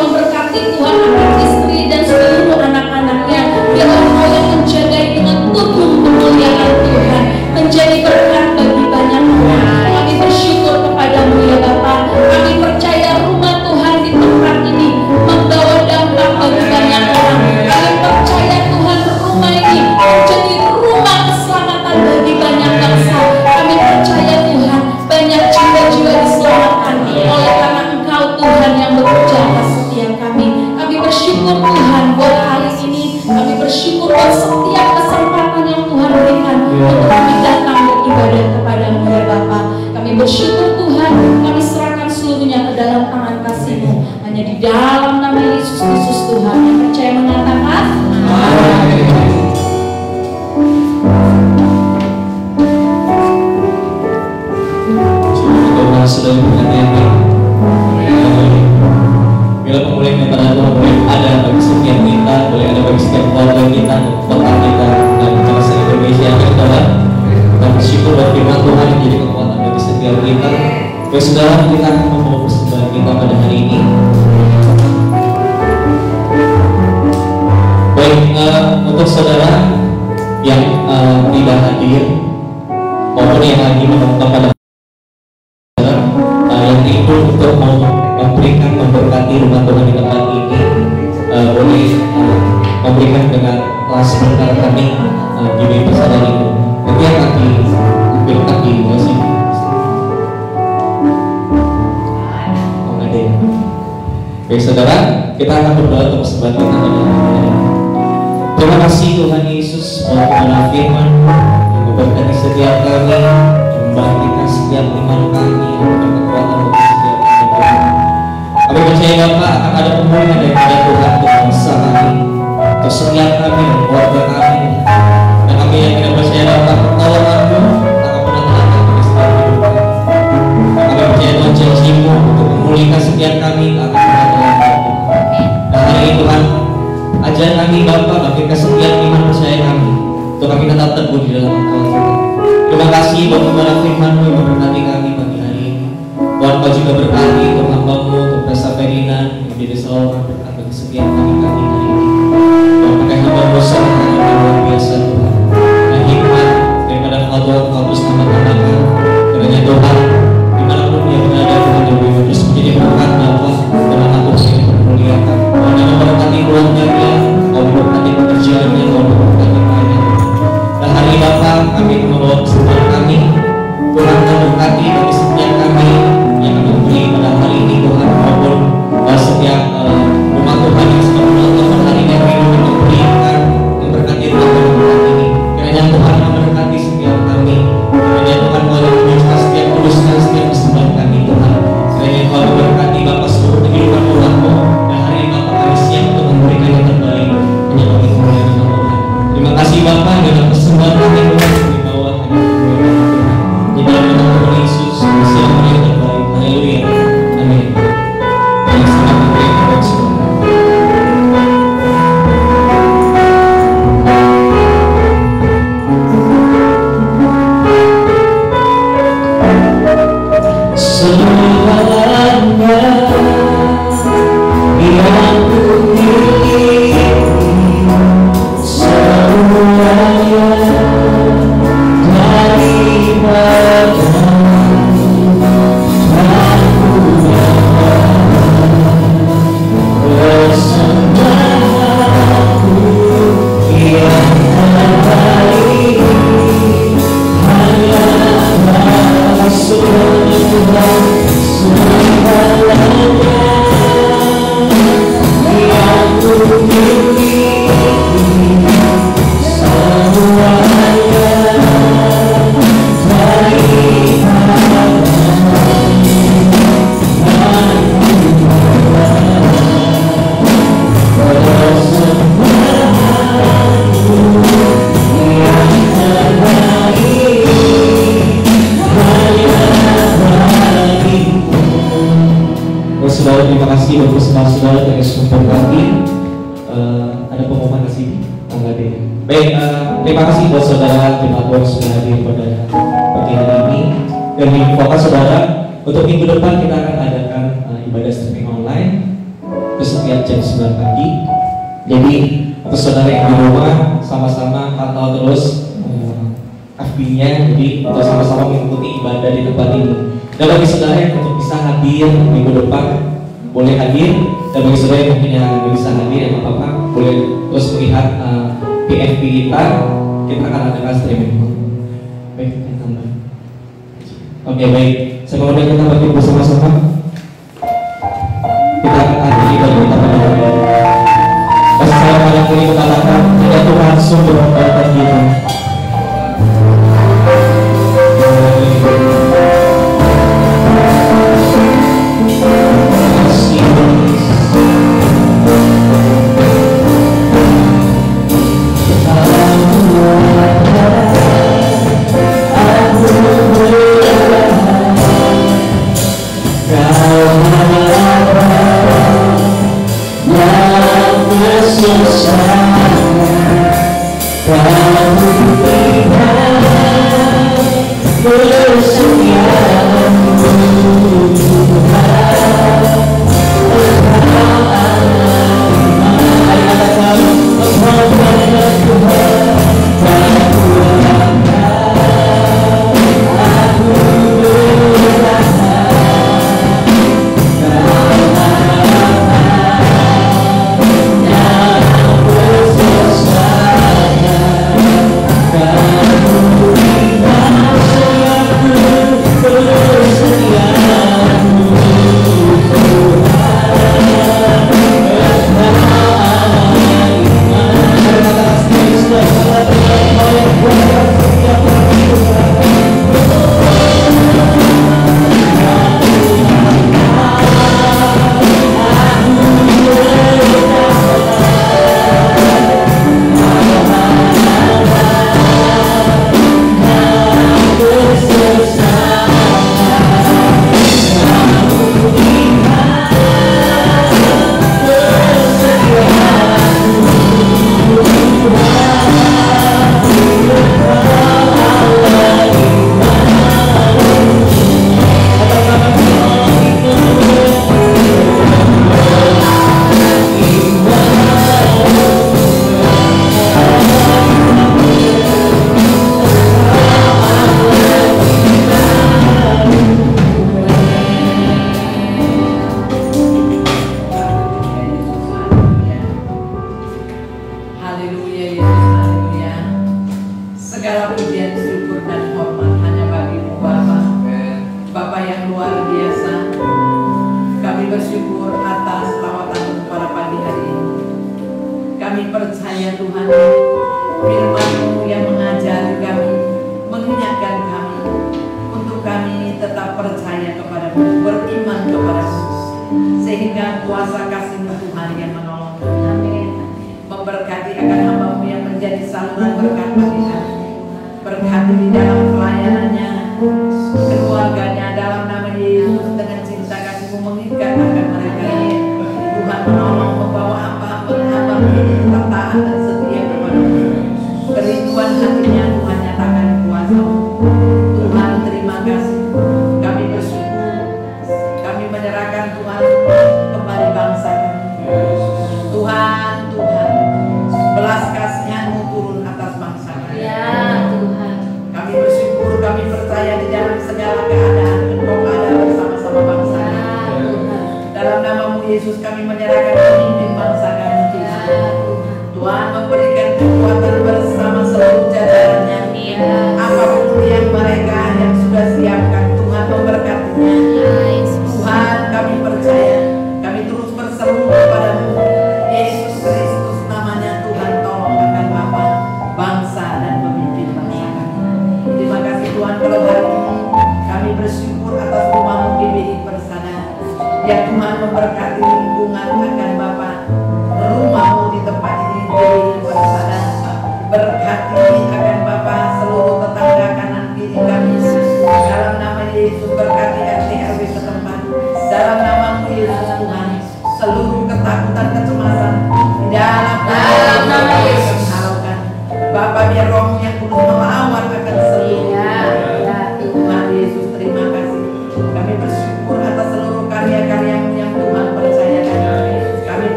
jiwa kita, kota kita, dan bangsa Indonesia yang saudara. Dan bersyukur buat firman Tuhan yang jadi kekuatan bagi setiap kita. Baik saudara, kita akan membawa persembahan kita pada hari ini. Baik, untuk saudara yang tidak hadir maupun yang lagi menonton pada yang rindu untuk mau memberikan memberkati rumah Tuhan di tempat ini, boleh memberikan dengan kelas berkata kami di persaudaraan itu. Nanti akan diberikan di sini. Oh, ada ya. Baik saudara, kita akan berdoa untuk persembahan kita pada hari ini. Terima kasih Tuhan Yesus bahwa kebenaran firman yang memberkati setiap kami, membangkitkan setiap iman kami, yang berkekuatan untuk setiap kami. Kami percaya Bapa akan ada pemulihan daripada Tuhan untuk bangsa kami, untuk setiap kami dan keluarga kami. Dan kami yang tidak percaya dapat pertolongan-Mu akan menantang kami setiap hidup kami. Dan kami percaya Tuhan janji-Mu untuk memulihkan setiap kami akan menantang kami. Dan hari ini Tuhan, ajar kami Bapa, bangkitkan setiap iman percaya kami untuk kami tetap teguh di dalam Engkau Tuhan. Terima kasih buat kebenaran firman-Mu yang memberkati kami pagi hari ini. Tuhan, Kau juga berkati untuk hamba-Mu, untuk Pastor Ferdinand yang menjadi seorang berkat bagi setiap kami hari ini. Tuhan, pakai hamba-Mu sangat luar biasa Tuhan. Dan hikmat daripada Engkau Tuhan, Kau terus tambah-tambahkan. Kiranya Tuhan, dimanapun dia berada, Tuhan yang boleh terus menjadi berkat Bapa dan nama Tuhan yang dipermuliakan. Tuhan yang memberkati keluarganya, Kau memberkati pekerjaannya, Kau memberkati kayanya. Dan hari ini Bapa, kami membawa persembahan kami. Tuhan memberkati bagi setiap kami yang kami beri pada hari ini Tuhan, maupun setiap rumah Tuhan yang sedang menonton pada hari ini kami memberikan memberkati rumah Tuhan ini. Kiranya Tuhan memberkati setiap kami. Kiranya Tuhan boleh menunjukkan setiap tuluskan setiap persembahan kami Tuhan. Kiranya Kau memberkati Bapa seluruh kehidupan Tuhan-Mu. Dan hari ini Bapa kami siap untuk memberikan yang terbaik hanya bagi kemuliaan nama Tuhan. Terima kasih Bapa dengan persembahan kami Tuhan di bawah hanya kemuliaan Tuhan. Di dalam nama Tuhan Yesus, kami siap yang terbaik. Haleluya. Amin. Yang sangat diberikan bagi semua. Saudara, terima kasih untuk saudara yang sudah berkati. Ada pengumuman di sini, enggak deh. Baik, terima kasih buat saudara jemaat Tuhan sudah hadir pada pagi hari ini. Dan diinfokan saudara, untuk minggu depan kita akan adakan ibadah streaming online ke setiap jam 9 pagi. Jadi untuk saudara yang di rumah sama-sama pantau terus FB-nya, jadi untuk sama-sama mengikuti ibadah di tempat ini. Dan bagi saudara yang untuk bisa hadir minggu depan boleh hadir, dan bagi saudara yang mungkin yang bisa hadir yang apa-apa boleh terus melihat PFP kita akan adakan streaming. Baik, tambah. Oke, baik. Saya mau kita bagi bersama-sama. Kita akan hadir ibadah kita pada hari ini. Saya pada kali katakan, ya Tuhan sumber berkat kita. Susah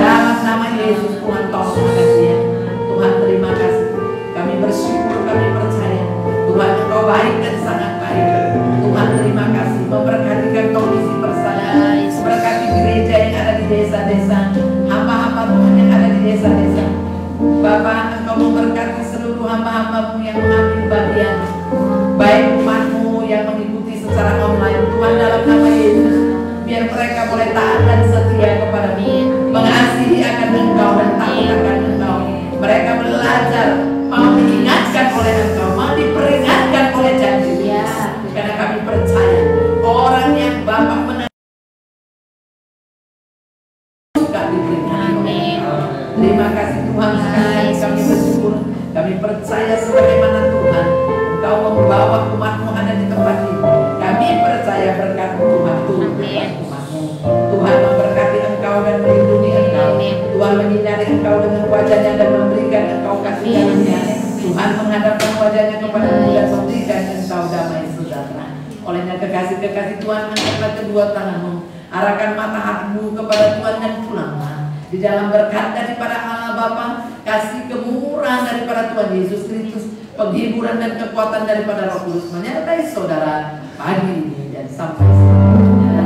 Dalam nama Yesus Tuhan tolong kasih. Bapa, Engkau memberkati seluruh hamba-hambamu yang mengambil bagian, baik umatmu yang mengikuti secara online. Tuhan, dalam nama Yesus, biar mereka boleh taat dan setia kepadamu, mengasihi akan Engkau dan takut akan Engkau. Mereka belajar mau diingatkan oleh Engkau, mau diperingatkan oleh janji. Karena kami percaya orang yang Bapa menang suka diperingati. Terima kasih Tuhan, sekali kami bersyukur. Kami percaya sebagaimana Tuhan Engkau membawa umatmu ada di tempat ini. Kami percaya berkat Tuhan turun atas umatmu. Tuhan memberkati Engkau dan melindungi Engkau. Tuhan menyinari Engkau dengan wajahnya dan memberikan Engkau kasih karunia. Tuhan menghadapkan wajahnya kepadamu dan memberikan Engkau damai sejahtera. Olehnya kekasih-kekasih Tuhan, angkatlah kedua tanganmu, arahkan mata hatimu kepada Tuhan dan pulanglah di dalam berkat daripada Allah Bapa, kasih kemurahan daripada Tuhan Yesus Kristus, penghiburan dan kekuatan daripada Roh Kudus menyertai saudara pagi ini dan sampai selamanya.